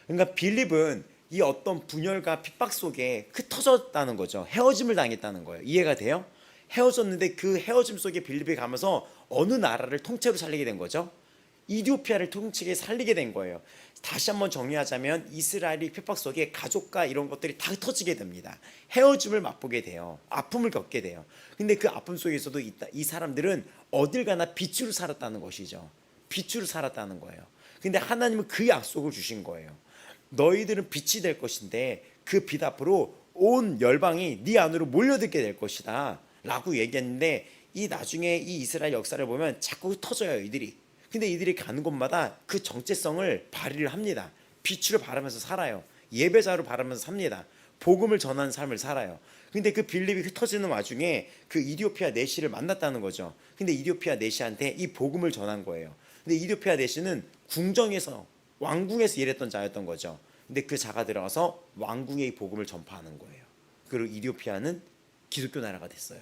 그러니까 빌립은 이 어떤 분열과 핍박 속에 흩어졌다는 거죠. 헤어짐을 당했다는 거예요. 이해가 돼요? 헤어졌는데 그 헤어짐 속에 빌립이 가면서 어느 나라를 통째로 살리게 된 거죠? 이디오피아를 통치에 살리게 된 거예요. 다시 한번 정리하자면 이스라엘이 핍박 속에 가족과 이런 것들이 다 흩어지게 됩니다. 헤어짐을 맛보게 돼요. 아픔을 겪게 돼요. 근데 그 아픔 속에서도 이 사람들은 어딜 가나 빛으로 살았다는 것이죠. 빛으로 살았다는 거예요. 근데 하나님은 그 약속을 주신 거예요. 너희들은 빛이 될 것인데 그 빛 앞으로 온 열방이 네 안으로 몰려들게 될 것이다 라고 얘기했는데, 이 나중에 이 이스라엘 역사를 보면 자꾸 흩어져요 이들이. 근데 이들이 가는 곳마다 그 정체성을 발휘를 합니다. 빛으로 바라면서 살아요. 예배자로 바라면서 삽니다. 복음을 전하는 삶을 살아요. 근데 그 빌립이 흩어지는 와중에 그 이디오피아 내시를 만났다는 거죠. 근데 이디오피아 내시한테 이 복음을 전한 거예요. 근데 이디오피아 내시는 궁정에서, 왕궁에서 일했던 자였던 거죠. 근데 그 자가 들어가서 왕궁의 이 복음을 전파하는 거예요. 그리고 이디오피아는 기독교 나라가 됐어요.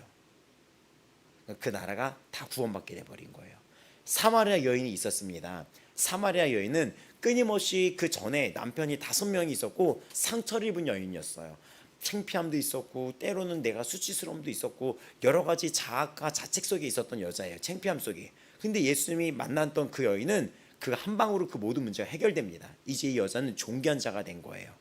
그 나라가 다 구원받게 돼버린 거예요. 사마리아 여인이 있었습니다. 사마리아 여인은 끊임없이 그 전에 남편이 5명이 있었고 상처를 입은 여인이었어요. 창피함도 있었고 때로는 내가 수치스러움도 있었고 여러 가지 자학과 자책 속에 있었던 여자예요. 창피함 속에. 근데 예수님이 만났던 그 여인은 그 한 방으로 그 모든 문제가 해결됩니다. 이제 이 여자는 존귀한 자가 된 거예요.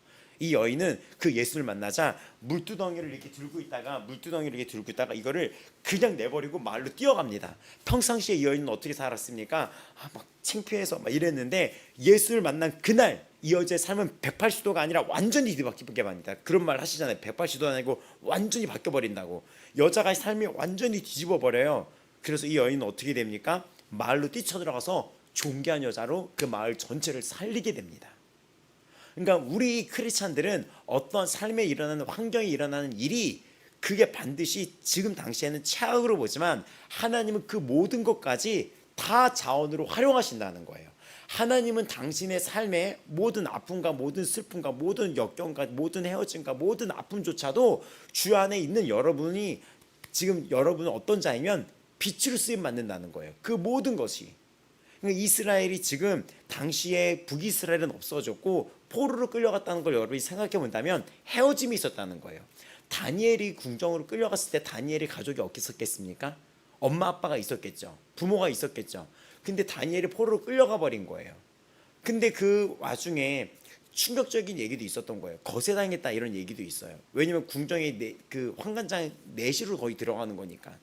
이 여인은 그 예수를 만나자 물두덩이를 이렇게 들고 있다가 이거를 그냥 내버리고 마을로 뛰어갑니다. 평상시에 이 여인은 어떻게 살았습니까? 막 창피해서 막 이랬는데 예수를 만난 그날 이 여자의 삶은 180도가 아니라 완전히 뒤바뀌게 합니다. 그런 말 하시잖아요. 180도가 아니고 완전히 바뀌어버린다고. 여자가 삶이 완전히 뒤집어 버려요. 그래서 이 여인은 어떻게 됩니까? 마을로 뛰쳐들어가서 존귀한 여자로 그 마을 전체를 살리게 됩니다. 그러니까 우리 크리스찬들은 어떤 삶에 일어나는, 환경에 일어나는 일이 그게 반드시 지금 당시에는 최악으로 보지만 하나님은 그 모든 것까지 다 자원으로 활용하신다는 거예요. 하나님은 당신의 삶의 모든 아픔과 모든 슬픔과 모든 역경과 모든 헤어짐과 모든 아픔조차도 주 안에 있는 여러분이, 지금 여러분은 어떤 자이면 빛으로 쓰임 받는다는 거예요. 그 모든 것이. 그러니까 이스라엘이 지금 당시에 북이스라엘은 없어졌고 포로로 끌려갔다는 걸 여러분이 생각해 본다면 헤어짐이 있었다는 거예요. 다니엘이 궁정으로 끌려갔을 때 다니엘이 가족이 없겠습니까? 엄마 아빠가 있었겠죠. 부모가 있었겠죠. 근데 다니엘이 포로로 끌려가 버린 거예요. 근데 그 와중에 충격적인 얘기도 있었던 거예요. 거세당했다 이런 얘기도 있어요. 왜냐면 궁정에 그 환관장 내시로 거의 들어가는 거니까.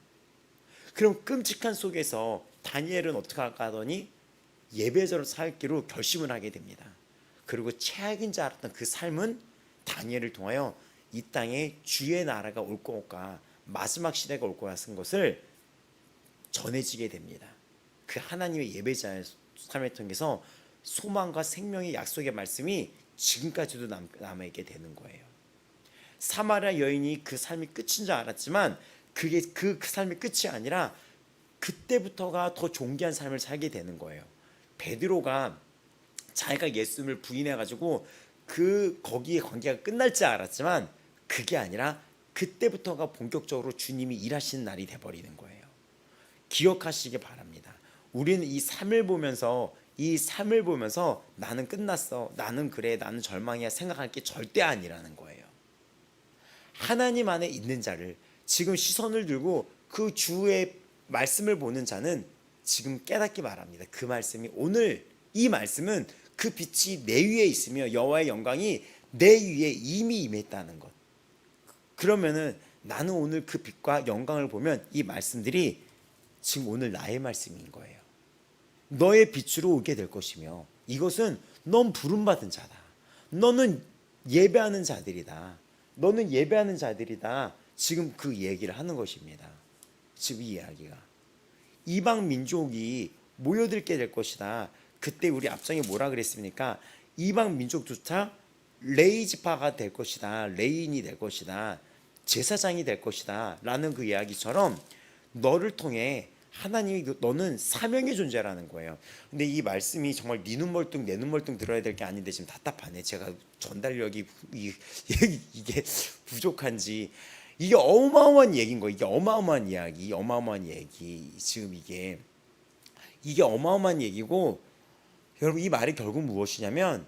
그럼 끔찍한 속에서 다니엘은 어떻게 할까 하더니 예배자로 살기로 결심을 하게 됩니다. 그리고 최악인 줄 알았던 그 삶은 다니엘을 통하여 이 땅에 주의 나라가 올 것과 마지막 시대가 올 것인 것을 전해지게 됩니다. 그 하나님의 예배자의 삶을 통해서 소망과 생명의 약속의 말씀이 지금까지도 남아있게 되는 거예요. 사마리아 여인이 그 삶이 끝인 줄 알았지만 그게 그 삶이 끝이 아니라 그때부터가 더 존귀한 삶을 살게 되는 거예요. 베드로가 자기가 예수님을 부인해가지고 거기에 관계가 끝날 줄 알았지만 그게 아니라 그때부터가 본격적으로 주님이 일하시는 날이 돼버리는 거예요. 기억하시기 바랍니다. 우리는 이 삶을 보면서 나는 끝났어, 나는 그래, 나는 절망이야 생각할 게 절대 아니라는 거예요. 하나님 안에 있는 자를, 지금 시선을 들고 그 주의 말씀을 보는 자는 지금 깨닫기 바랍니다. 그 말씀이, 오늘 이 말씀은 그 빛이 내 위에 있으며 여호와의 영광이 내 위에 이미 임했다는 것. 그러면은 나는 오늘 그 빛과 영광을 보면 이 말씀들이 지금 오늘 나의 말씀인 거예요. 너의 빛으로 오게 될 것이며 이것은 넌 부름받은 자다. 너는 예배하는 자들이다. 너는 예배하는 자들이다. 지금 그 얘기를 하는 것입니다. 지금 이 이야기가 이방 민족이 모여들게 될 것이다. 그때 우리 앞장에 뭐라 그랬습니까? 이방 민족조차 레이지파가 될 것이다. 레인이 될 것이다. 제사장이 될 것이다 라는 그 이야기처럼 너를 통해 하나님이, 너는 사명의 존재라는 거예요. 근데 이 말씀이 정말 네 눈멀뚱 내 눈멀뚱 들어야 될 게 아닌데 지금 답답하네. 제가 전달력이 이게 부족한지. 이게 어마어마한 얘기인 거예요. 이게 어마어마한 이야기, 어마어마한 얘기. 지금 이게 어마어마한 얘기고, 여러분 이 말이 결국 무엇이냐면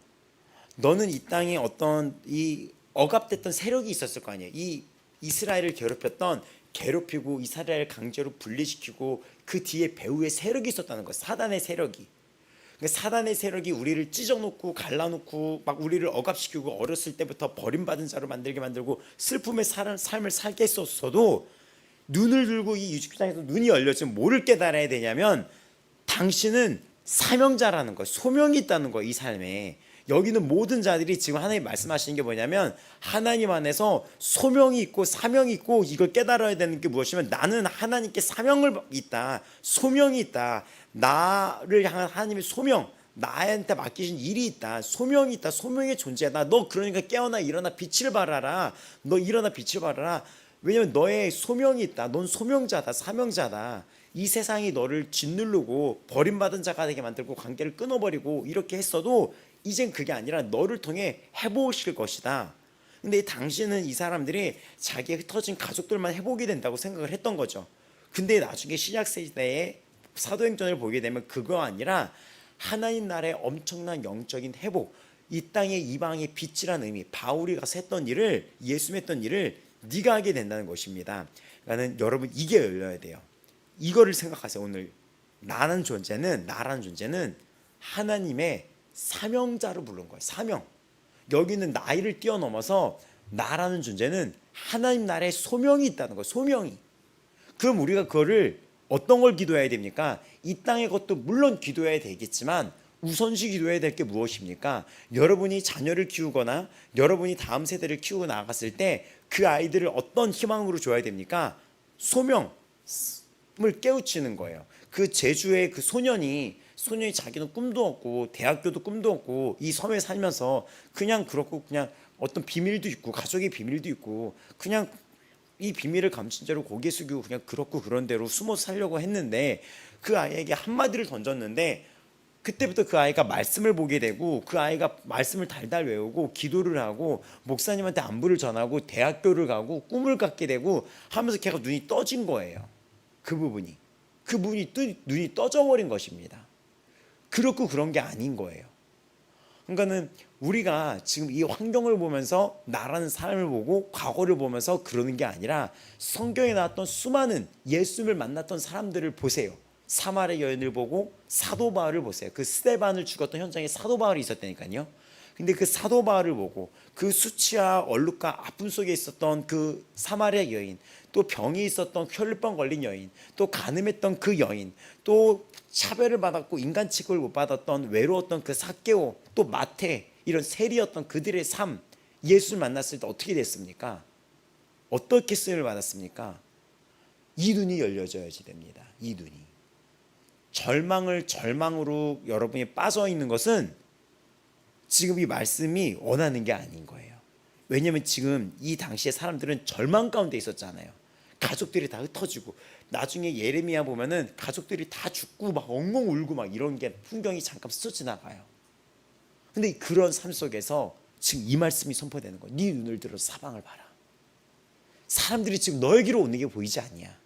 너는 이 땅에 어떤 이 억압됐던 세력이 있었을 거 아니에요. 이 이스라엘을 괴롭히고 이스라엘을 강제로 분리시키고 그 뒤에 배후에 세력이 있었다는 거예요. 사단의 세력이. 그러니까 사단의 세력이 우리를 찢어놓고 갈라놓고 막 우리를 억압시키고 어렸을 때부터 버림받은 자로 만들게 만들고 슬픔의 삶을 살게 했었어도 눈을 들고 이 유축장에서 눈이 열려지면 뭐를 깨달아야 되냐면 당신은 사명자라는 거, 소명이 있다는 거. 이 삶에 여기는 모든 자들이 지금 하나님 말씀하시는 게 뭐냐면 하나님 안에서 소명이 있고 사명이 있고 이걸 깨달아야 되는 게 무엇이면 나는 하나님께 사명을 있다, 소명이 있다, 나를 향한 하나님의 소명, 나한테 맡기신 일이 있다, 소명이 있다, 소명의 존재다. 너 그러니까 깨어나 일어나 빛을 발하라. 너 일어나 빛을 발하라. 왜냐면 너의 소명이 있다. 넌 소명자다, 사명자다. 이 세상이 너를 짓누르고 버림받은 자가 되게 만들고 관계를 끊어버리고 이렇게 했어도 이젠 그게 아니라 너를 통해 해보실 것이다. 근데 당시는 이 사람들이 자기의 흩어진 가족들만 해보게 된다고 생각을 했던 거죠. 근데 나중에 신약시대에 사도행전을 보게 되면 그거 아니라 하나님 나라의 엄청난 영적인 회복, 이 땅의 이방의 빛이라는 의미, 바울이 가서 했던 일을, 예수 했던 일을 네가 하게 된다는 것입니다. 그러니까 여러분 이게 열려야 돼요. 이거를 생각하세요. 오늘 나라는 존재는 하나님의 사명자로 부른 거예요. 사명. 여기는 나이를 뛰어넘어서 나라는 존재는 하나님 나라의 소명이 있다는 거예요. 소명이. 그럼 우리가 그거를 어떤 걸 기도해야 됩니까? 이 땅의 것도 물론 기도해야 되겠지만 우선시 기도해야 될 게 무엇입니까? 여러분이 자녀를 키우거나 여러분이 다음 세대를 키우고 나갔을 때 그 아이들을 어떤 희망으로 줘야 됩니까? 소명을 깨우치는 거예요. 그 제주의 그 소년이 자기는 꿈도 없고 대학교도 꿈도 없고 이 섬에 살면서 그냥 그렇고 그냥 어떤 비밀도 있고 가족의 비밀도 있고 그냥 이 비밀을 감춘 채로 고개 숙이고 그냥 그렇고 그런 대로 숨어 살려고 했는데 그 아이에게 한마디를 던졌는데 그때부터 그 아이가 말씀을 보게 되고 그 아이가 말씀을 달달 외우고 기도를 하고 목사님한테 안부를 전하고 대학교를 가고 꿈을 갖게 되고 하면서 걔가 눈이 떠진 거예요. 그 부분이 눈이 떠져버린 것입니다. 그렇고 그런 게 아닌 거예요. 그러니까는 우리가 지금 이 환경을 보면서 나라는 사람을 보고 과거를 보면서 그러는 게 아니라 성경에 나왔던 수많은 예수님을 만났던 사람들을 보세요. 사마리아 여인을 보고 사도 바울을 보세요. 그 스데반을 죽었던 현장에 사도 바울이 있었다니까요. 근데 그 사도 바울을 보고 그 수치와 얼룩과 아픔 속에 있었던 그 사마리아 여인, 또 병이 있었던 혈루병 걸린 여인, 또 간음했던 그 여인, 또 차별을 받았고 인간 취급을 못 받았던 외로웠던 그 삭개오, 또 마태, 이런 세리였던 그들의 삶, 예수를 만났을 때 어떻게 됐습니까? 어떻게 쓰임을 받았습니까? 이 눈이 열려져야지 됩니다. 이 눈이. 절망으로 여러분이 빠져 있는 것은 지금 이 말씀이 원하는 게 아닌 거예요. 왜냐하면 지금 이 당시에 사람들은 절망 가운데 있었잖아요. 가족들이 다 흩어지고 나중에 예레미야 보면은 가족들이 다 죽고 막 엉엉 울고 막 이런 게 풍경이 잠깐 스쳐 지나가요. 근데 그런 삶 속에서 지금 이 말씀이 선포되는 거예요. 네 눈을 들어서 사방을 봐라. 사람들이 지금 너에게로 오는 게 보이지 않냐?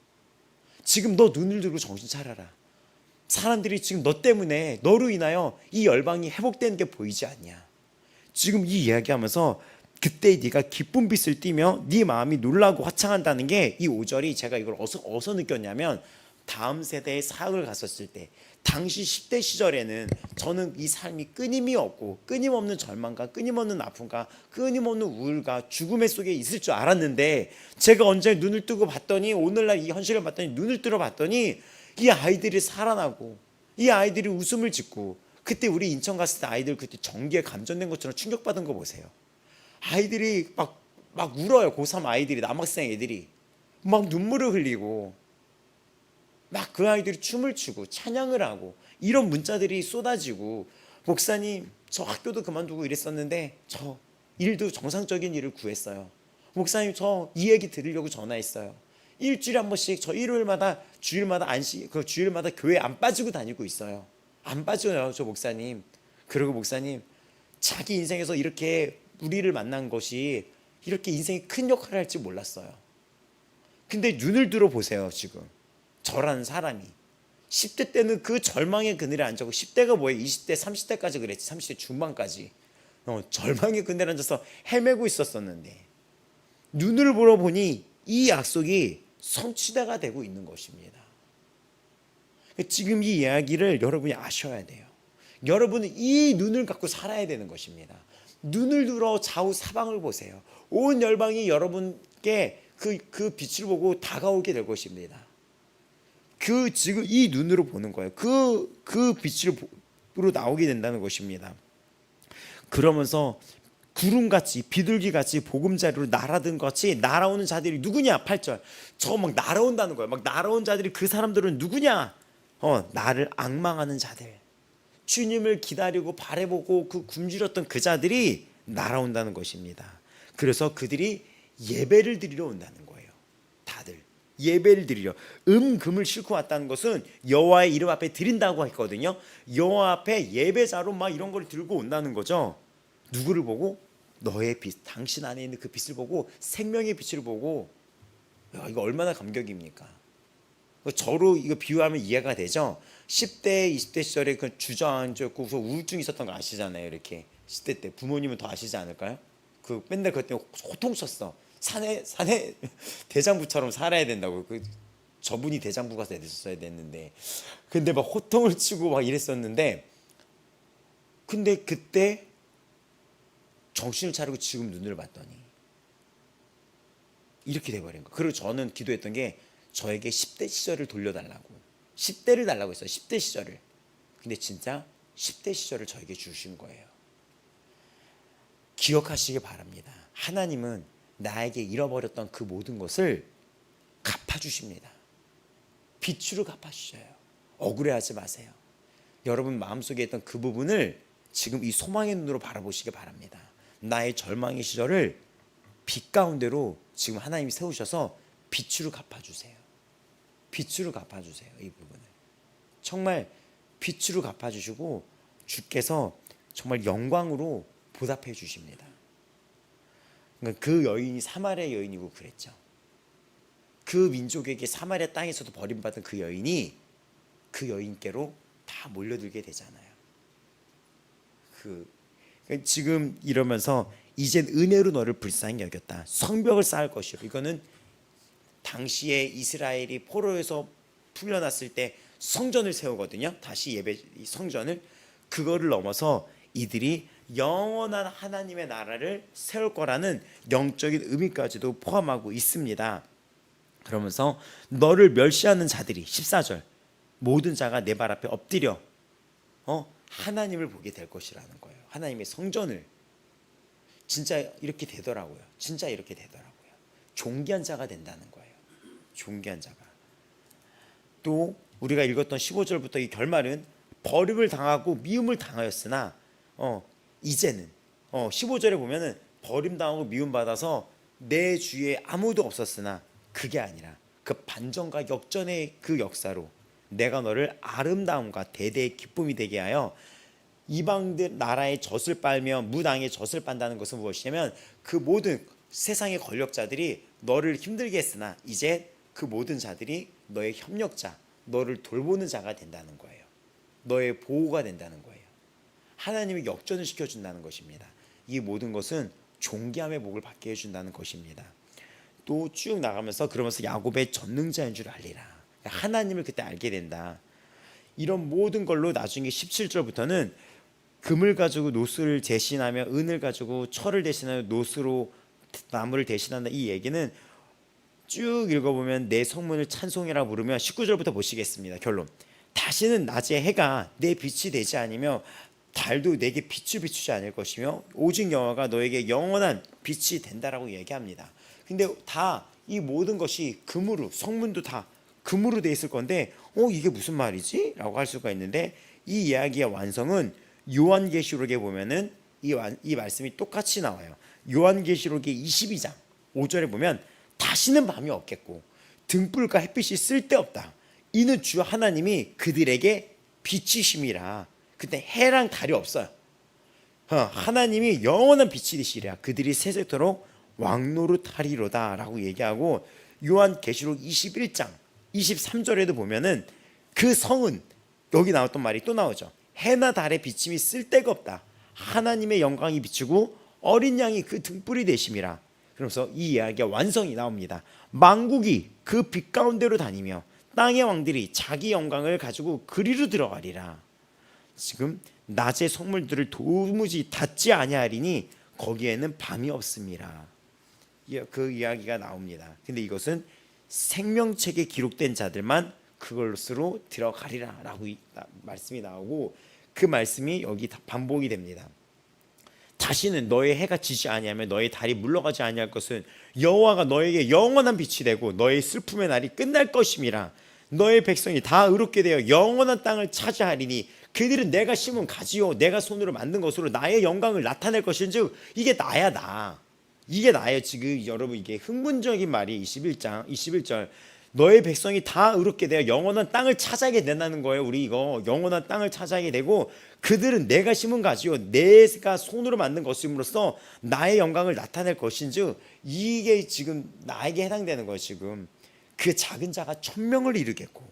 지금 너 눈을 들고 정신 차려라. 사람들이 지금 너 때문에 너로 인하여 이 열방이 회복되는 게 보이지 않냐? 지금 이 이야기하면서 그때 네가 기쁜 빛을 띠며 네 마음이 놀라고 화창한다는 게 이 5절이 제가 이걸 어디서 느꼈냐면 다음 세대의 사역을 갔었을 때 당시 10대 시절에는 저는 이 삶이 끊임이 없고 끊임없는 절망과 끊임없는 아픔과 끊임없는 우울과 죽음의 속에 있을 줄 알았는데 제가 언제 눈을 뜨고 봤더니 오늘날 이 현실을 봤더니 눈을 뜨러 봤더니 이 아이들이 살아나고 이 아이들이 웃음을 짓고 그때 우리 인천 갔을 때 아이들 그때 전기에 감전된 것처럼 충격받은 거 보세요. 아이들이 막 울어요. 고3 아이들이 남학생 애들이 막 눈물을 흘리고 막 그 아이들이 춤을 추고 찬양을 하고 이런 문자들이 쏟아지고 목사님 저 학교도 그만두고 이랬었는데 저 일도 정상적인 일을 구했어요. 목사님 저 이 얘기 들으려고 전화했어요. 일주일에 한 번씩 저 일요일마다 주일마다 주일마다 교회 안 빠지고 다니고 있어요. 안 빠져요 저 목사님. 그리고 목사님 자기 인생에서 이렇게 우리를 만난 것이 이렇게 인생에 큰 역할을 할지 몰랐어요. 근데 눈을 들어 보세요. 지금 저라는 사람이 10대 때는 그 절망의 그늘에 앉아고 10대가 뭐예요? 20대 30대까지 그랬지. 30대 중반까지 절망의 그늘에 앉아서 헤매고 있었었는데 눈을 보러 보니 이 약속이 성취가 되고 있는 것입니다. 지금 이 이야기를 여러분이 아셔야 돼요. 여러분은 이 눈을 갖고 살아야 되는 것입니다. 눈을 들어 좌우 사방을 보세요. 온 열방이 여러분께 그 빛을 보고 다가오게 될 것입니다. 지금 이 눈으로 보는 거예요. 그 빛으로 나오게 된다는 것입니다. 그러면서 구름같이 비둘기같이 보금자리로 날아든 것이 날아오는 자들이 누구냐? 8절. 저 막 날아온다는 거예요. 막 날아온 자들이 그 사람들은 누구냐? 나를 앙망하는 자들. 주님을 기다리고 바라보고 굶주렸던 그 자들이 날아온다는 것입니다. 그래서 그들이 예배를 드리러 온다는 거예요. 다들 예배를 드리려. 금을 싣고 왔다는 것은 여호와의 이름 앞에 드린다고 했거든요. 여호와 앞에 예배자로 막 이런 걸 들고 온다는 거죠. 누구를 보고? 너의 빛, 당신 안에 있는 그 빛을 보고, 생명의 빛을 보고. 야, 이거 얼마나 감격입니까? 저로 이거 비유하면 이해가 되죠. 10대, 20대 시절에 그 주저앉았고 우울증 있었던 거 아시잖아요. 이렇게 10대 때 부모님은 더 아시지 않을까요? 맨날 그때 호통쳤어. 산에 대장부처럼 살아야 된다고. 저분이 대장부가 됐어야 됐는데, 근데 막 호통을 치고 막 이랬었는데, 근데 그때 정신을 차리고 지금 눈을 봤더니 이렇게 돼버린 거예요. 그리고 저는 기도했던 게 저에게 10대 시절을 돌려달라고, 10대를 달라고 했어요. 10대 시절을. 근데 진짜 10대 시절을 저에게 주신 거예요. 기억하시기 바랍니다. 하나님은 나에게 잃어버렸던 그 모든 것을 갚아주십니다. 빛으로 갚아주셔요. 억울해하지 마세요. 여러분 마음속에 있던 그 부분을 지금 이 소망의 눈으로 바라보시기 바랍니다. 나의 절망의 시절을 빛 가운데로 지금 하나님이 세우셔서 빛으로 갚아주세요. 빛으로 갚아주세요. 이 부분을 정말 빛으로 갚아주시고 주께서 정말 영광으로 보답해 주십니다. 그러니까 그 여인이 사마리아 여인이고 그랬죠. 그 민족에게 사마리아 땅에서도 버림받은 그 여인이 그 여인께로 다 몰려들게 되잖아요. 지금 이러면서 이젠 은혜로 너를 불쌍히 여겼다. 성벽을 쌓을 것이요. 이거는 당시에 이스라엘이 포로에서 풀려났을 때 성전을 세우거든요. 다시 예배 성전을. 그거를 넘어서 이들이 영원한 하나님의 나라를 세울 거라는 영적인 의미까지도 포함하고 있습니다. 그러면서 너를 멸시하는 자들이 14절 모든 자가 내 발 앞에 엎드려 하나님을 보게 될 것이라는 거예요. 하나님의 성전을. 진짜 이렇게 되더라고요. 진짜 이렇게 되더라고요. 존귀한 자가 된다는 거예요. 존귀한 자가. 또 우리가 읽었던 15절부터 이 결말은 버림을 당하고 미움을 당하였으나 이제는 15절에 보면은 버림당하고 미움받아서 내 주위에 아무도 없었으나 그게 아니라 그 반전과 역전의 그 역사로 내가 너를 아름다움과 대대의 기쁨이 되게 하여 이방들 나라의 젖을 빨며 무당의 젖을 빤다는 것은 무엇이냐면 그 모든 세상의 권력자들이 너를 힘들게 했으나 이제 그 모든 자들이 너의 협력자, 너를 돌보는 자가 된다는 거예요. 너의 보호가 된다는 거예요. 하나님이 역전을 시켜준다는 것입니다. 이 모든 것은 존귀함의 복을 받게 해준다는 것입니다. 또 쭉 나가면서 그러면서 야곱의 전능자인 줄 알리라. 하나님을 그때 알게 된다. 이런 모든 걸로 나중에 17절부터는 금을 가지고 노스를 대신하며 은을 가지고 철을 대신하며 노스로 나무를 대신한다. 이 얘기는 쭉 읽어보면 내 성문을 찬송이라 부르며 19절부터 보시겠습니다. 결론. 다시는 낮에 해가 내 빛이 되지 않으며 달도 내게 빛을 비추지 않을 것이며 오직 여호와가 너에게 영원한 빛이 된다라고 얘기합니다. 근데 다 이 모든 것이 금으로, 성문도 다 금으로 돼 있을 건데 이게 무슨 말이지? 라고 할 수가 있는데 이 이야기의 완성은 요한계시록에 보면은 이 말씀이 똑같이 나와요. 요한계시록의 22장 5절에 보면 다시는 밤이 없겠고 등불과 햇빛이 쓸데없다. 이는 주 하나님이 그들에게 빛이심이라. 그때 해랑 달이 없어요. 하나님이 영원한 빛이 되시리라. 그들이 세세토록 왕노릇하리로다 라고 얘기하고 요한계시록 21장 23절에도 보면은 그 성은 여기 나왔던 말이 또 나오죠. 해나 달의 비침이 쓸데가 없다. 하나님의 영광이 비추고 어린 양이 그 등불이 되심이라. 그러면서 이 이야기가 완성이 나옵니다. 만국이 그 빛 가운데로 다니며 땅의 왕들이 자기 영광을 가지고 그리로 들어가리라. 지금 낮의 성물들을 도무지 닫지 아니하리니 거기에는 밤이 없음이라. 그 이야기가 나옵니다. 근데 이것은 생명책에 기록된 자들만 그것으로 들어가리라 라고 말씀이 나오고, 그 말씀이 여기 반복이 됩니다. 다시는 너의 해가 지지 아니하며 너의 달이 물러가지 아니할 것은 여호와가 너에게 영원한 빛이 되고 너의 슬픔의 날이 끝날 것임이라. 너의 백성이 다 의롭게 되어 영원한 땅을 차지하리니 그들은 내가 심은 가지요 내가 손으로 만든 것으로 나의 영광을 나타낼 것인즉. 이게 나야, 나. 이게 나예요. 지금 여러분, 이게 흥분적인 말이 21절 너의 백성이 다 의롭게 되어 영원한 땅을 차지하게 된다는 거예요. 우리 이거 영원한 땅을 차지하게 되고 그들은 내가 심은 가지요 내가 손으로 만든 것임으로써 나의 영광을 나타낼 것인즉. 이게 지금 나에게 해당되는 거예요. 지금 그 작은 자가 천명을 이루겠고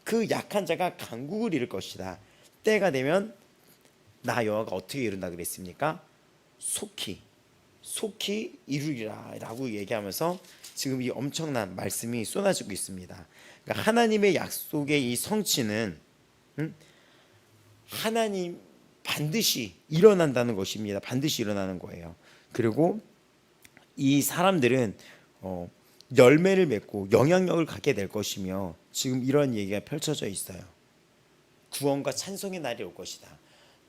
그 약한 자가 강국을 이룰 것이다. 때가 되면 나 여호와가 어떻게 이룬다 그랬습니까? 속히 이루리라 라고 얘기하면서 지금 이 엄청난 말씀이 쏟아지고 있습니다. 그러니까 하나님의 약속의 이 성취는 하나님 반드시 일어난다는 것입니다. 반드시 일어나는 거예요. 그리고 이 사람들은 열매를 맺고 영향력을 갖게 될 것이며 지금 이런 얘기가 펼쳐져 있어요. 구원과 찬송의 날이 올 것이다.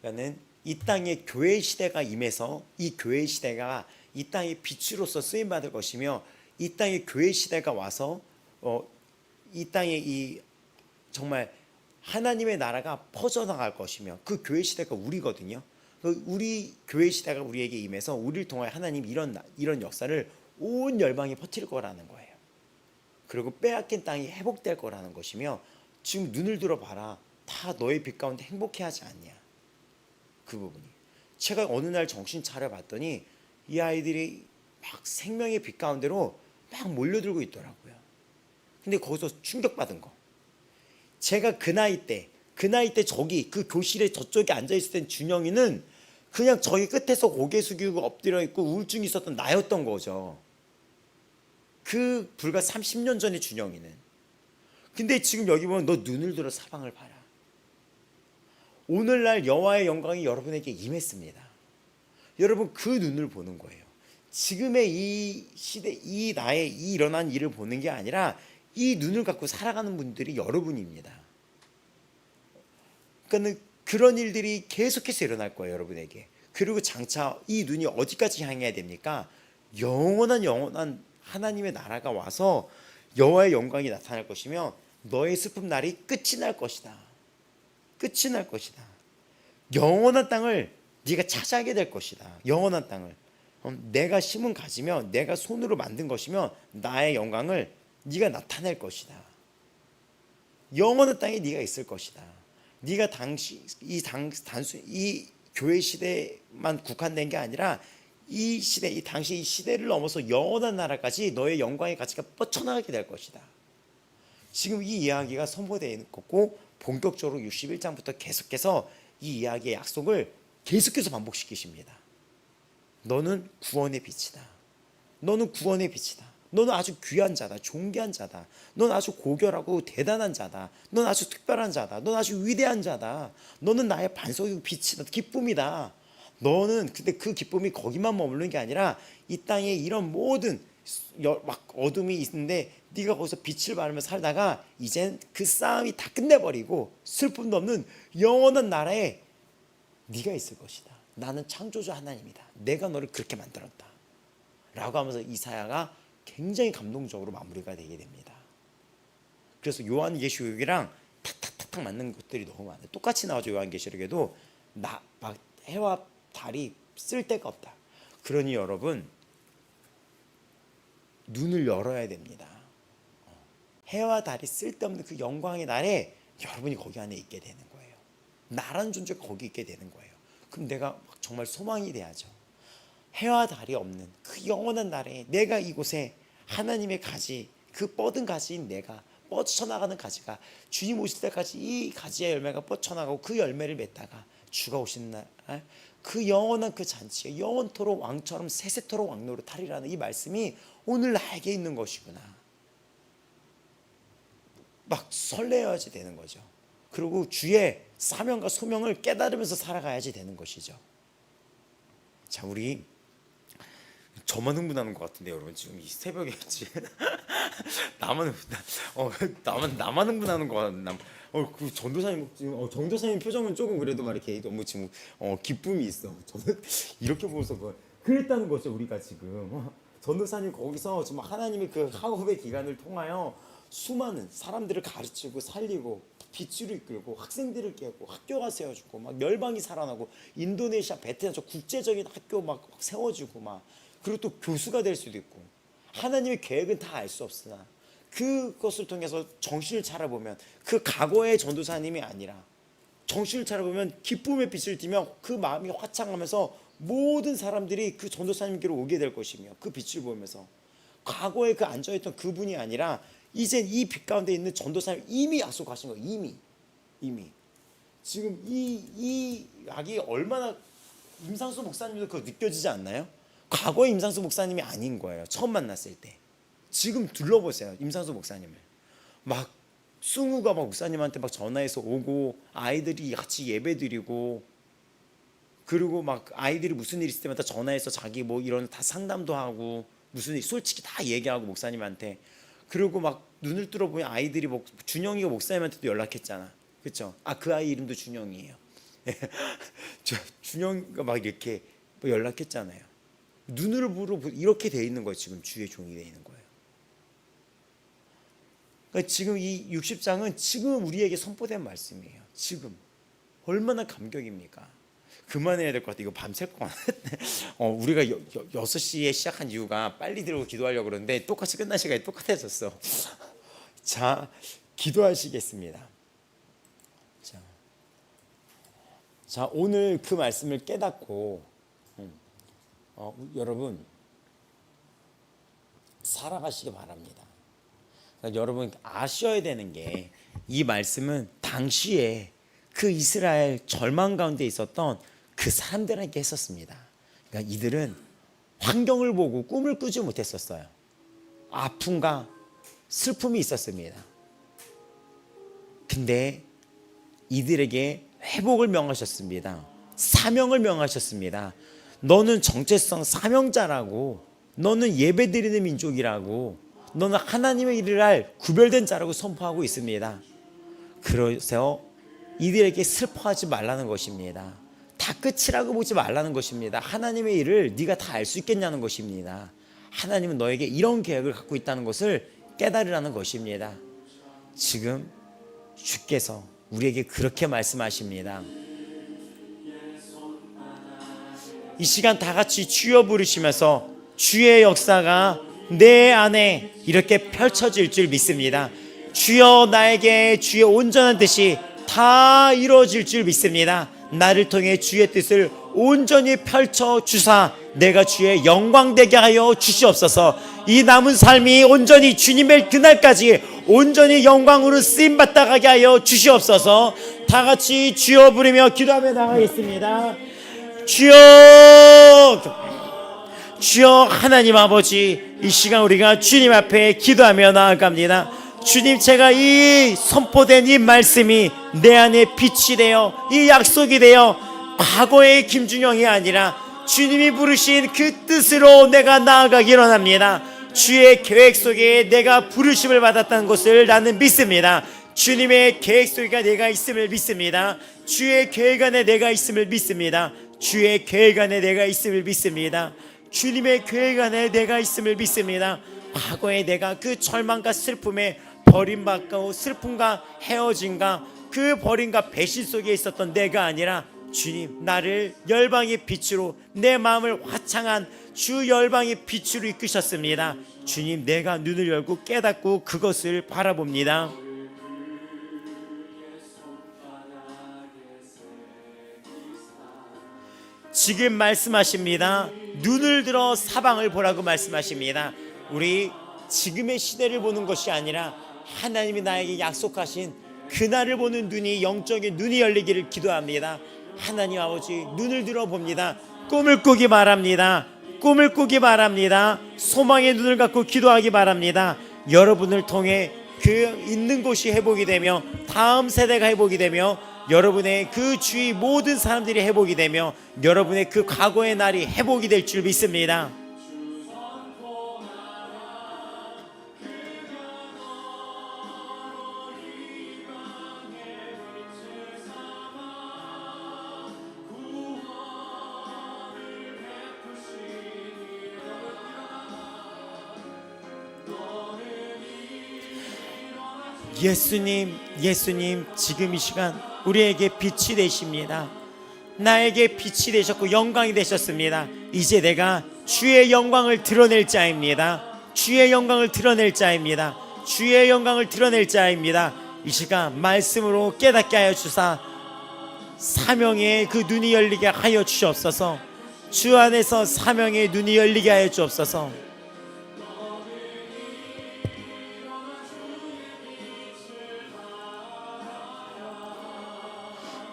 그러니까는 이 땅에 교회 시대가 임해서 이 교회 시대가 이 땅의 빛으로서 쓰임 받을 것이며 이 땅에 교회 시대가 와서 이 땅에 이 정말 하나님의 나라가 퍼져나갈 것이며 그 교회 시대가 우리거든요. 우리 교회 시대가 우리에게 임해서 우리를 통하여 하나님 이런 역사를 온 열방에 퍼뜨릴 거라는 거예요. 그리고 빼앗긴 땅이 회복될 거라는 것이며 지금 눈을 들어봐라. 다 너의 빛 가운데 행복해하지 않냐. 그 부분이. 제가 어느 날 정신 차려봤더니 이 아이들이 막 생명의 빛 가운데로 막 몰려들고 있더라고요. 근데 거기서 충격받은 거. 제가 그 나이 때 저기 그 교실에 저쪽에 앉아있을 땐 준영이는 그냥 저기 끝에서 고개 숙이고 엎드려 있고 우울증이 있었던 나였던 거죠. 그 불과 30년 전의 준영이는. 근데 지금 여기 보면 너 눈을 들어 사방을 봐라. 오늘날 여호와의 영광이 여러분에게 임했습니다. 여러분 그 눈을 보는 거예요. 지금의 이 시대, 이 나의 이 일어난 일을 보는 게 아니라 이 눈을 갖고 살아가는 분들이 여러분입니다. 그러니까 그런 일들이 계속해서 일어날 거예요, 여러분에게. 그리고 장차 이 눈이 어디까지 향해야 됩니까? 영원한 하나님의 나라가 와서 여호와의 영광이 나타날 것이며 너의 슬픔 날이 끝이 날 것이다. 끝이 날 것이다. 영원한 땅을 네가 차지하게 될 것이다. 영원한 땅을. 내가 심은 가지며 내가 손으로 만든 것이며 나의 영광을 네가 나타낼 것이다. 영원한 땅에 네가 있을 것이다. 네가 이 교회 시대만 국한된 게 아니라 이 시대, 이 당시 이 시대를 넘어서 영원한 나라까지 너의 영광의 가치가 뻗쳐나가게 될 것이다. 지금 이 이야기가 선포되어 있고 본격적으로 61장부터 계속해서 이 이야기의 약속을 계속해서 반복시키십니다. 너는 구원의 빛이다. 너는 구원의 빛이다. 너는 아주 귀한 자다. 존귀한 자다. 넌 아주 고결하고 대단한 자다. 넌 아주 특별한 자다. 넌 아주 위대한 자다. 너는 나의 반석이고 빛이다. 기쁨이다. 너는 근데 그 기쁨이 거기만 머무르는 게 아니라 이 땅에 이런 모든 막 어둠이 있는데 네가 거기서 빛을 발하며 살다가 이젠 그 싸움이 다 끝내버리고 슬픔도 없는 영원한 나라에 네가 있을 것이다. 나는 창조주 하나님이다. 내가 너를 그렇게 만들었다. 라고 하면서 이사야가 굉장히 감동적으로 마무리가 되게 됩니다. 그래서 요한계시록이랑 탁탁탁탁 맞는 것들이 너무 많아요. 똑같이 나오죠. 요한계시록에도 막 해와 달이 쓸데가 없다. 그러니 여러분 눈을 열어야 됩니다. 해와 달이 쓸데없는 그 영광의 날에 여러분이 거기 안에 있게 되는 거예요. 나라는 존재가 거기 있게 되는 거예요. 그럼 내가 정말 소망이 돼야죠. 해와 달이 없는 그 영원한 날에 내가 이곳에 하나님의 가지, 그 뻗은 가지인 내가 뻗쳐나가는 가지가 주님 오실 때까지 이 가지의 열매가 뻗쳐나가고 그 열매를 맺다가 주가 오시는 날 그 영원한 그 잔치에 영원토록 왕처럼 세세토록 왕노릇하리라는 이 말씀이 오늘 나에게 있는 것이구나. 막 설레어야지 되는 거죠. 그리고 주의 사명과 소명을 깨달으면서 살아가야지 되는 것이죠. 자, 우리 저만 흥분하는 것 같은데 여러분, 지금 이 새벽에 나만 흥분하는 거 같나? 그 전도사님 지금 전도사님 표정은 조금 그래도 막 이렇게 너무 지금 기쁨이 있어. 저는 이렇게 보면서 그랬다는 거죠. 우리가 지금 전도사님 거기서 지금 하나님의 그 학업의 기간을 통하여 수많은 사람들을 가르치고 살리고 빛으로 이끌고 학생들을 깨고 학교가 세워지고 막 열방이 살아나고 인도네시아, 베트남 저 국제적인 학교 막 세워지고 막 그리고 또 교수가 될 수도 있고 하나님의 계획은 다 알 수 없으나 그것을 통해서 정신을 차려보면 그 과거의 전도사님이 아니라 정신을 차려보면 기쁨의 빛을 띠며 그 마음이 화창하면서 모든 사람들이 그 전도사님께로 오게 될 것이며 그 빛을 보면서 과거에 그 앉아있던 그분이 아니라 이제 이 빛 가운데 있는 전도사님 이미 약속하신 거예요. 이미 지금 이 약이 얼마나 임상수 목사님도 그거 느껴지지 않나요? 과거의 임상수 목사님이 아닌 거예요. 처음 만났을 때. 지금 둘러보세요. 임상수 목사님을 막 승우가 막 목사님한테 막 전화해서 오고 아이들이 같이 예배드리고 그리고 막 아이들이 무슨 일 있을 때마다 전화해서 자기 뭐 이런 다 상담도 하고 무슨 일 솔직히 다 얘기하고 목사님한테 그리고 막 눈을 뚫어보면 아이들이 준영이가 목사님한테도 연락했잖아. 그렇죠? 그 아이 이름도 준영이에요. 준영이가 막 이렇게 연락했잖아요. 눈으로 보러 이렇게 돼 있는 거예요. 지금 주의 종이 돼 있는 거예요. 그러니까 지금 이 60장은 지금 우리에게 선포된 말씀이에요. 지금 얼마나 감격입니까? 그만해야 될 것 같아. 이거 밤샐 것 같아. 우리가 6시에 시작한 이유가 빨리 들어오고 기도하려고 그러는데 똑같이 끝난 시간이 똑같아졌어. 자, 기도하시겠습니다. 자, 오늘 그 말씀을 깨닫고 여러분 살아가시기 바랍니다. 그러니까 여러분 아셔야 되는 게 이 말씀은 당시에 그 이스라엘 절망 가운데 있었던 그 사람들에게 했었습니다. 그러니까 이들은 환경을 보고 꿈을 꾸지 못했었어요. 아픔과 슬픔이 있었습니다. 근데 이들에게 회복을 명하셨습니다. 사명을 명하셨습니다. 너는 정체성 사명자라고, 너는 예배드리는 민족이라고, 너는 하나님의 일을 할 구별된 자라고 선포하고 있습니다. 그래서 이들에게 슬퍼하지 말라는 것입니다. 다 끝이라고 보지 말라는 것입니다. 하나님의 일을 네가 다 알 수 있겠냐는 것입니다. 하나님은 너에게 이런 계획을 갖고 있다는 것을 깨달으라는 것입니다. 지금 주께서 우리에게 그렇게 말씀하십니다. 이 시간 다 같이 주여 부르시면서 주의 역사가 내 안에 이렇게 펼쳐질 줄 믿습니다. 주여 나에게 주의 온전한 뜻이 다 이루어질 줄 믿습니다. 나를 통해 주의 뜻을 온전히 펼쳐 주사 내가 주의 영광 되게 하여 주시옵소서. 이 남은 삶이 온전히 주님의 그날까지 온전히 영광으로 쓰임받다 가게 하여 주시옵소서. 다 같이 주여 부르며 기도하며 나가겠습니다. 주여 하나님 아버지, 이 시간 우리가 주님 앞에 기도하며 나아갑니다. 주님, 제가 이 선포된 이 말씀이 내 안에 빛이 되어 이 약속이 되어 과거의 김준영이 아니라 주님이 부르신 그 뜻으로 내가 나아가기 원합니다. 주의 계획 속에 내가 부르심을 받았다는 것을 나는 믿습니다. 주님의 계획 속에 내가 있음을 믿습니다. 주의 계획 안에 내가 있음을 믿습니다. 주의 계획 안에 내가 있음을 믿습니다. 주님의 계획 안에 내가 있음을 믿습니다. 과거에 내가 그 절망과 슬픔에 버림받고 슬픔과 헤어짐과 그 버림과 배신 속에 있었던 내가 아니라 주님, 나를 열방의 빛으로 내 마음을 화창한 주 열방의 빛으로 이끄셨습니다. 주님, 내가 눈을 열고 깨닫고 그것을 바라봅니다. 지금 말씀하십니다. 눈을 들어 사방을 보라고 말씀하십니다. 우리 지금의 시대를 보는 것이 아니라 하나님이 나에게 약속하신 그날을 보는 눈이, 영적인 눈이 열리기를 기도합니다. 하나님 아버지, 눈을 들어봅니다. 꿈을 꾸기 바랍니다. 꿈을 꾸기 바랍니다. 소망의 눈을 갖고 기도하기 바랍니다. 여러분을 통해 그 있는 곳이 회복이 되며 다음 세대가 회복이 되며 여러분의 그 주위 모든 사람들이 회복이 되며 여러분의 그 과거의 날이 회복이 될 줄 믿습니다. 예수님 지금 이 시간 우리에게 빛이 되십니다. 나에게 빛이 되셨고 영광이 되셨습니다. 이제 내가 주의 영광을 드러낼 자입니다. 주의 영광을 드러낼 자입니다. 주의 영광을 드러낼 자입니다. 이 시간 말씀으로 깨닫게 하여 주사 사명의 그 눈이 열리게 하여 주시옵소서. 주 안에서 사명의 눈이 열리게 하여 주옵소서.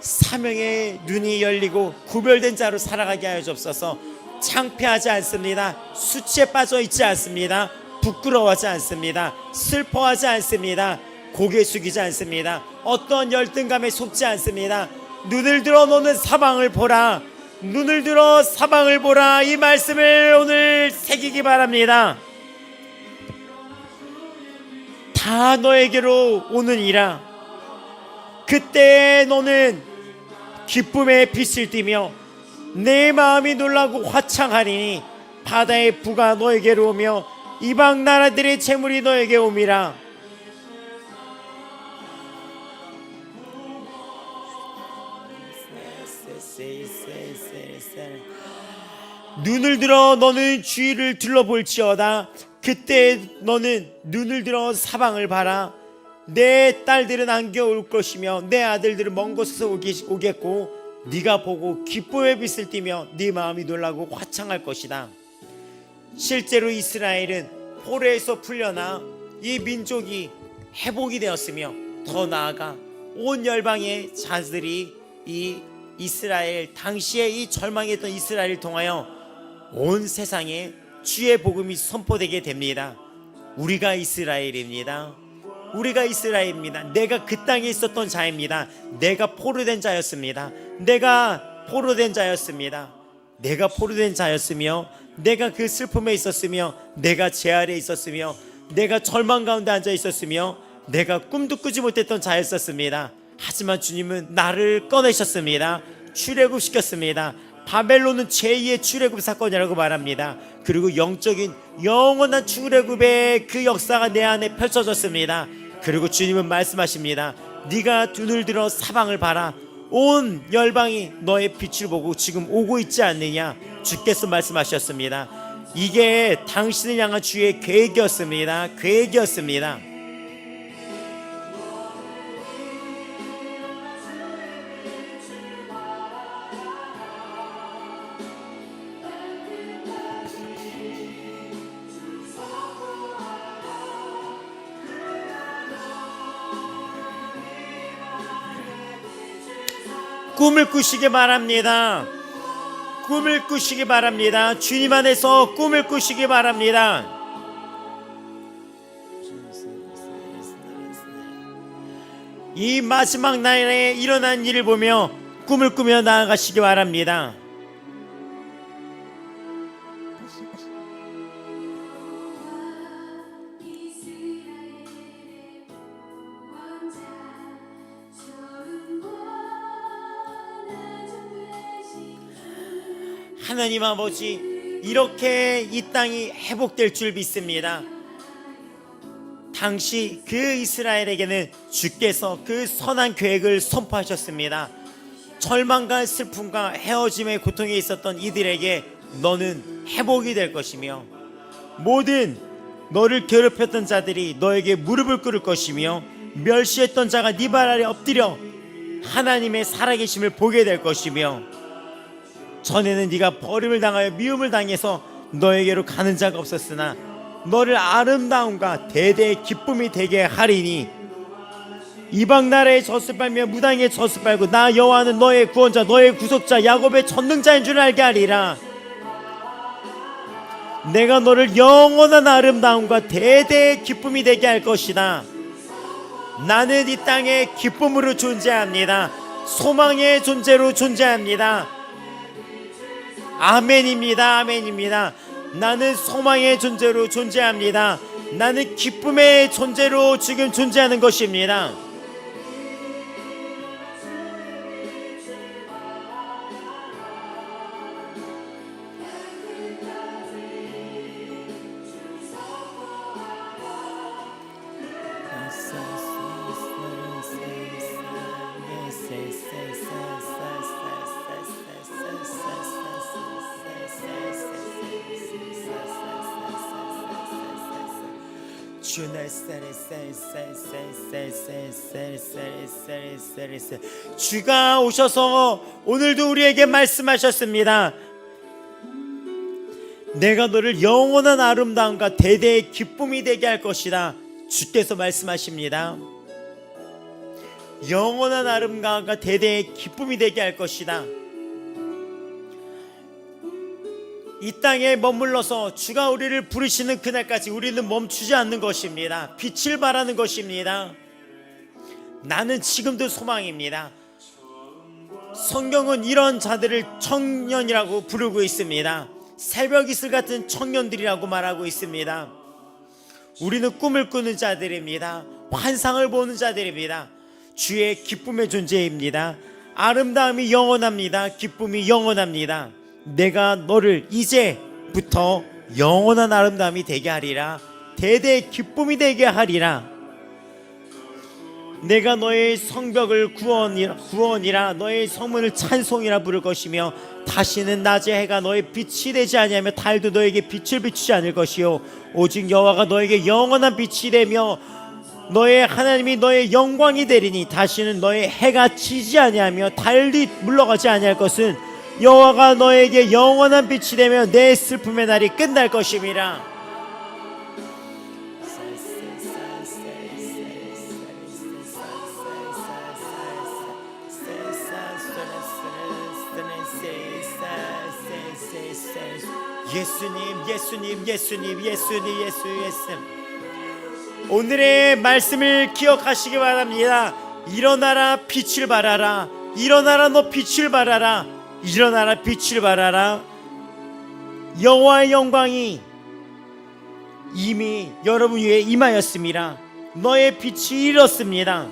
사명의 눈이 열리고 구별된 자로 살아가게 하여 주옵소서. 창피하지 않습니다. 수치에 빠져 있지 않습니다. 부끄러워하지 않습니다. 슬퍼하지 않습니다. 고개 숙이지 않습니다. 어떤 열등감에 속지 않습니다. 눈을 들어 너는 사방을 보라. 눈을 들어 사방을 보라. 이 말씀을 오늘 새기기 바랍니다. 다 너에게로 오느니라. 그때 너는 기쁨의 빛을 띠며 내 마음이 놀라고 화창하리니 바다의 부가 너에게로 오며 이방 나라들의 재물이 너에게 오미라. 눈을 들어 너는 주위를 둘러볼지어다. 그때 너는 눈을 들어 사방을 봐라. 내 딸들은 안겨 올 것이며 내 아들들은 먼 곳에서 오겠고 네가 보고 기쁨의 빛을 띠며 네 마음이 놀라고 화창할 것이다. 실제로 이스라엘은 포로에서 풀려나 이 민족이 회복이 되었으며 더 나아가 온 열방의 자들이 이 이스라엘 당시에 이 절망했던 이스라엘을 통하여 온 세상에 주의 복음이 선포되게 됩니다. 우리가 이스라엘입니다. 우리가 이스라엘입니다. 내가 그 땅에 있었던 자입니다. 내가 포로된 자였습니다. 내가 포로된 자였습니다. 내가 포로된 자였으며 내가 그 슬픔에 있었으며 내가 제 아래에 있었으며 내가 절망 가운데 앉아 있었으며 내가 꿈도 꾸지 못했던 자였었습니다. 하지만 주님은 나를 꺼내셨습니다. 출애굽시켰습니다. 바벨론은 제2의 출애굽 사건이라고 말합니다. 그리고 영적인 영원한 출애굽의 그 역사가 내 안에 펼쳐졌습니다. 그리고 주님은 말씀하십니다. 네가 눈을 들어 사방을 봐라. 온 열방이 너의 빛을 보고 지금 오고 있지 않느냐. 주께서 말씀하셨습니다. 이게 당신을 향한 주의 계획이었습니다. 계획이었습니다. 꿈을 꾸시기 바랍니다. 꿈을 꾸시기 바랍니다. 주님 안에서 꿈을 꾸시기 바랍니다. 이 마지막 날에 일어난 일을 보며 꿈을 꾸며 나아가시기 바랍니다. 하나님 아버지, 이렇게 이 땅이 회복될 줄 믿습니다. 당시 그 이스라엘에게는 주께서 그 선한 계획을 선포하셨습니다. 절망과 슬픔과 헤어짐의 고통에 있었던 이들에게 너는 회복이 될 것이며 모든 너를 괴롭혔던 자들이 너에게 무릎을 꿇을 것이며 멸시했던 자가 네 발 아래 엎드려 하나님의 살아계심을 보게 될 것이며 전에는 네가 버림을 당하여 미움을 당해서 너에게로 가는 자가 없었으나 너를 아름다움과 대대의 기쁨이 되게 하리니 이방 나라의 젖을 빨며 무당의 젖을 빨고 나 여호와는 너의 구원자 너의 구속자 야곱의 전능자인 줄 알게 하리라. 내가 너를 영원한 아름다움과 대대의 기쁨이 되게 할 것이다. 나는 이 땅에 기쁨으로 존재합니다. 소망의 존재로 존재합니다. 아멘입니다. 아멘입니다. 나는 소망의 존재로 존재합니다. 나는 기쁨의 존재로 지금 존재하는 것입니다. 주가 오셔서 오늘도 우리에게 말씀하셨습니다. 내가 너를 영원한 아름다움과 대대의 기쁨이 되게 할 것이다. 주께서 말씀하십니다. 영원한 아름다움과 대대의 기쁨이 되게 할 것이다. 이 땅에 머물러서 주가 우리를 부르시는 그날까지 우리는 멈추지 않는 것입니다. 빛을 발하는 것입니다. 나는 지금도 소망입니다. 성경은 이런 자들을 청년이라고 부르고 있습니다. 새벽 이슬 같은 청년들이라고 말하고 있습니다. 우리는 꿈을 꾸는 자들입니다. 환상을 보는 자들입니다. 주의 기쁨의 존재입니다. 아름다움이 영원합니다. 기쁨이 영원합니다. 내가 너를 이제부터 영원한 아름다움이 되게 하리라. 대대의 기쁨이 되게 하리라. 내가 너의 성벽을 구원이라 너의 성문을 찬송이라 부를 것이며 다시는 낮의 해가 너의 빛이 되지 아니하며 달도 너에게 빛을 비추지 않을 것이요 오직 여호와가 너에게 영원한 빛이 되며 너의 하나님이 너의 영광이 되리니 다시는 너의 해가 지지 아니하며 달이 물러가지 아니할 것은 여호와가 너에게 영원한 빛이 되며 내 슬픔의 날이 끝날 것임이라. 예수님. 오늘의 말씀을 기억하시기 바랍니다. 일어나라 빛을 발하라. 일어나라 너 빛을 발하라. 일어나라 빛을 발하라. 여호와의 영광이 이미 여러분 위에 임하였습니다. 너의 빛이 일었습니다.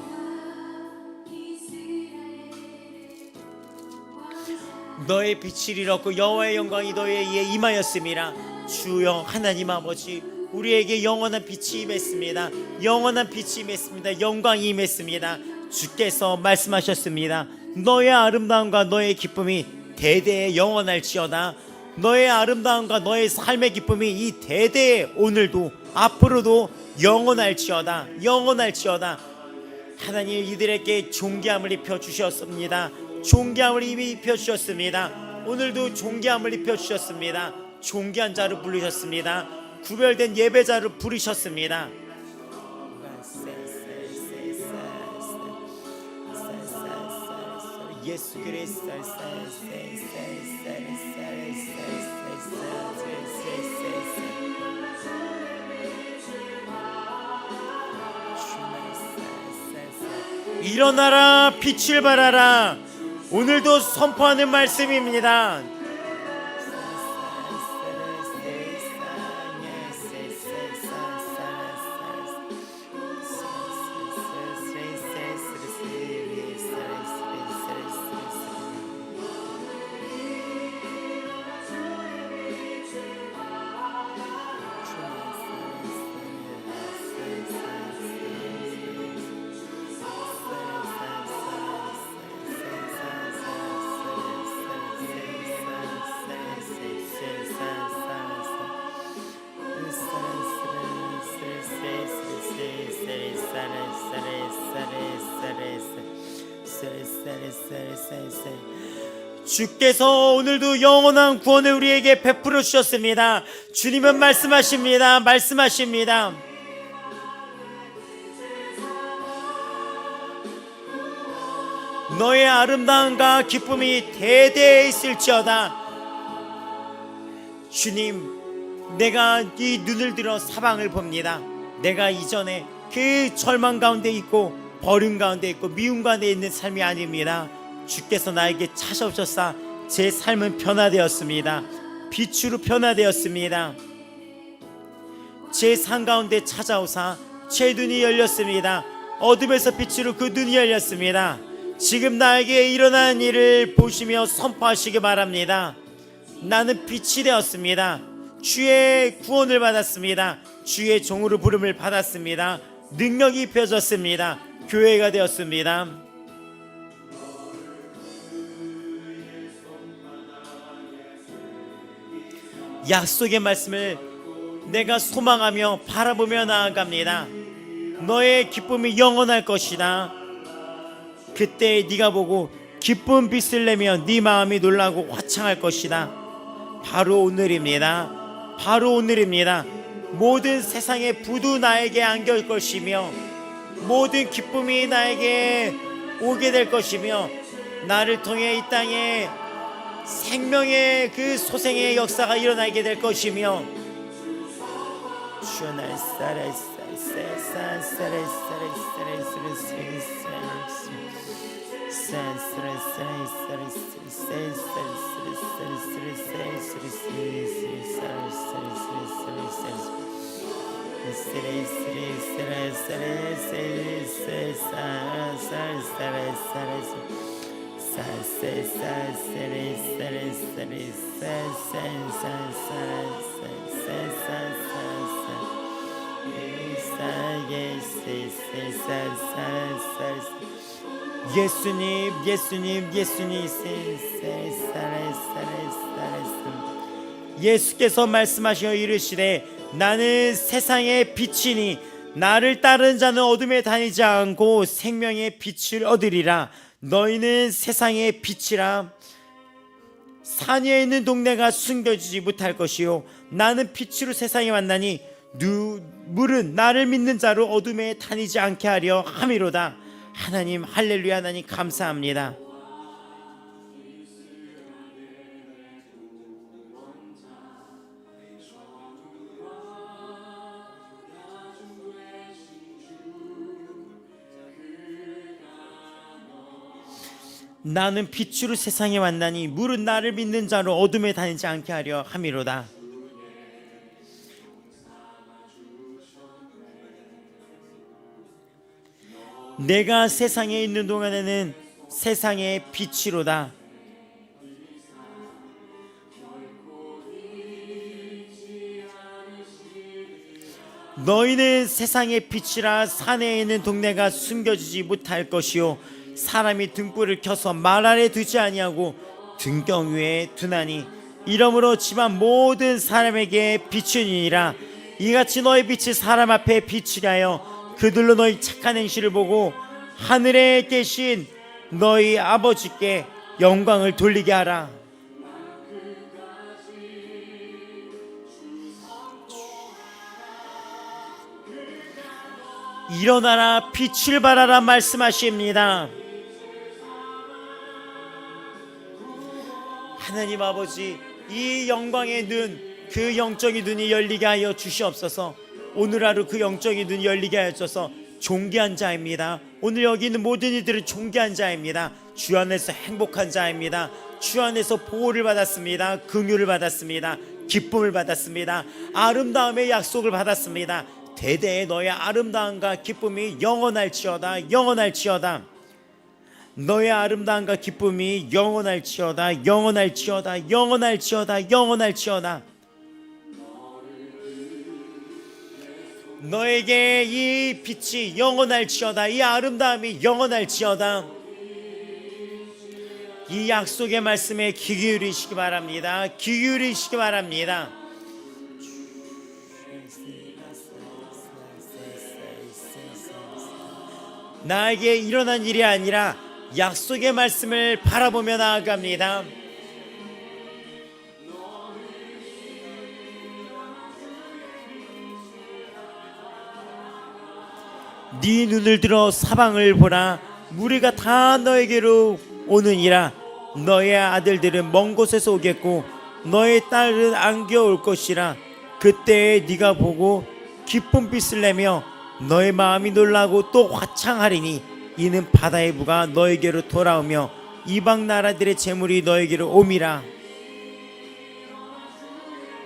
너의 빛이 일었고 여호와의 영광이 너희에 임하였습니다. 주여 하나님 아버지, 우리에게 영원한 빛이 임했습니다. 영원한 빛이 임했습니다. 영광이 임했습니다. 주께서 말씀하셨습니다. 너의 아름다움과 너의 기쁨이 대대에 영원할지어다. 너의 아름다움과 너의 삶의 기쁨이 이 대대에 오늘도 앞으로도 영원할지어다. 영원할지어다. 하나님 이들에게 존귀함을 입혀주셨습니다. 존귀함을 입혀주셨습니다. 오늘도 존귀함을 입혀주셨습니다. 존귀한 자를 부르셨습니다. 구별된 예배자를 부르셨습니다. 예수 그리스도 일어나라 빛을 발하라. 오늘도 선포하는 말씀입니다. 주께서 오늘도 영원한 구원을 우리에게 베풀어 주셨습니다. 주님은 말씀하십니다. 너의 아름다움과 기쁨이 대대에 있을지어다. 주님, 내가 이 눈을 들어 사방을 봅니다. 내가 이전에 그 절망 가운데 있고 버림 가운데 있고 미움 가운데 있는 삶이 아닙니다. 주께서 나에게 찾아오셔서 제 삶은 변화되었습니다. 빛으로 변화되었습니다. 제 산 가운데 찾아오사 제 눈이 열렸습니다. 어둠에서 빛으로 그 눈이 열렸습니다. 지금 나에게 일어난 일을 보시며 선포하시기 바랍니다. 나는 빛이 되었습니다. 주의 구원을 받았습니다. 주의 종으로 부름을 받았습니다. 능력이 입혀졌습니다. 교회가 되었습니다. 약속의 말씀을 내가 소망하며 바라보며 나아갑니다. 너의 기쁨이 영원할 것이다. 그때 네가 보고 기쁜 빛을 내며 네 마음이 놀라고 화창할 것이다. 바로 오늘입니다. 바로 오늘입니다. 모든 세상의 부도 나에게 안길 것이며 모든 기쁨이 나에게 오게 될 것이며 나를 통해 이 땅에 생명의 그 소생의 역사가 일어나게 될 것이며 주여 날 예수님 예수님 예수님 예수께서 말씀하시어 이르시되 나는 세상의 빛이니 나를 따르는 자는 어둠에 다니지 않고 생명의 빛을 얻으리라. 너희는 세상의 빛이라. 산 위에 있는 동네가 숨겨지지 못할 것이요 나는 빛으로 세상에 왔나니 물은 나를 믿는 자로 어둠에 다니지 않게 하려 함이로다. 하나님 할렐루야. 하나님 감사합니다. 나는 빛으로 세상에 왔나니 물은 나를 믿는 자로 어둠에 다니지 않게 하려 함이로다. 내가 세상에 있는 동안에는 세상의 빛이로다. 너희는 세상의 빛이라. 산에 있는 동네가 숨겨지지 못할 것이요 사람이 등불을 켜서 말 아래 두지 아니하고 등경 위에 두나니 이러므로 집안 모든 사람에게 비추니라. 이같이 너희 빛이 사람 앞에 비치게 하여 그들로 너희 착한 행실을 보고 하늘에 계신 너희 아버지께 영광을 돌리게 하라. 일어나라 빛을 발하라 말씀하십니다. 하나님 아버지, 이 영광의 눈, 그 영적인 눈이 열리게 하여 주시옵소서. 오늘 하루 그 영적인 눈이 열리게 하여 주셔서 존귀한 자입니다. 오늘 여기 있는 모든 이들은 존귀한 자입니다. 주 안에서 행복한 자입니다. 주 안에서 보호를 받았습니다. 긍휼을 받았습니다. 기쁨을 받았습니다. 아름다움의 약속을 받았습니다. 대대의 너의 아름다움과 기쁨이 영원할지어다. 영원할지어다. 너의 아름다움과 기쁨이 영원할지어다. 영원할지어다. 영원할지어다. 영원할지어다. 너에게 이 빛이 영원할지어다. 이 아름다움이 영원할지어다. 이 약속의 말씀에 귀 기울이시기 바랍니다. 귀 기울이시기 바랍니다. 나에게 일어난 일이 아니라 약속의 말씀을 바라보며 나아갑니다. 네 눈을 들어 사방을 보라. 무리가 다 너에게로 오느니라. 너의 아들들은 먼 곳에서 오겠고 너의 딸은 안겨올 것이라. 그때 네가 보고 기쁜 빛을 내며 너의 마음이 놀라고 또 화창하리니 이는 바다의 부가 너에게로 돌아오며 이방 나라들의 재물이 너에게로 옴이라.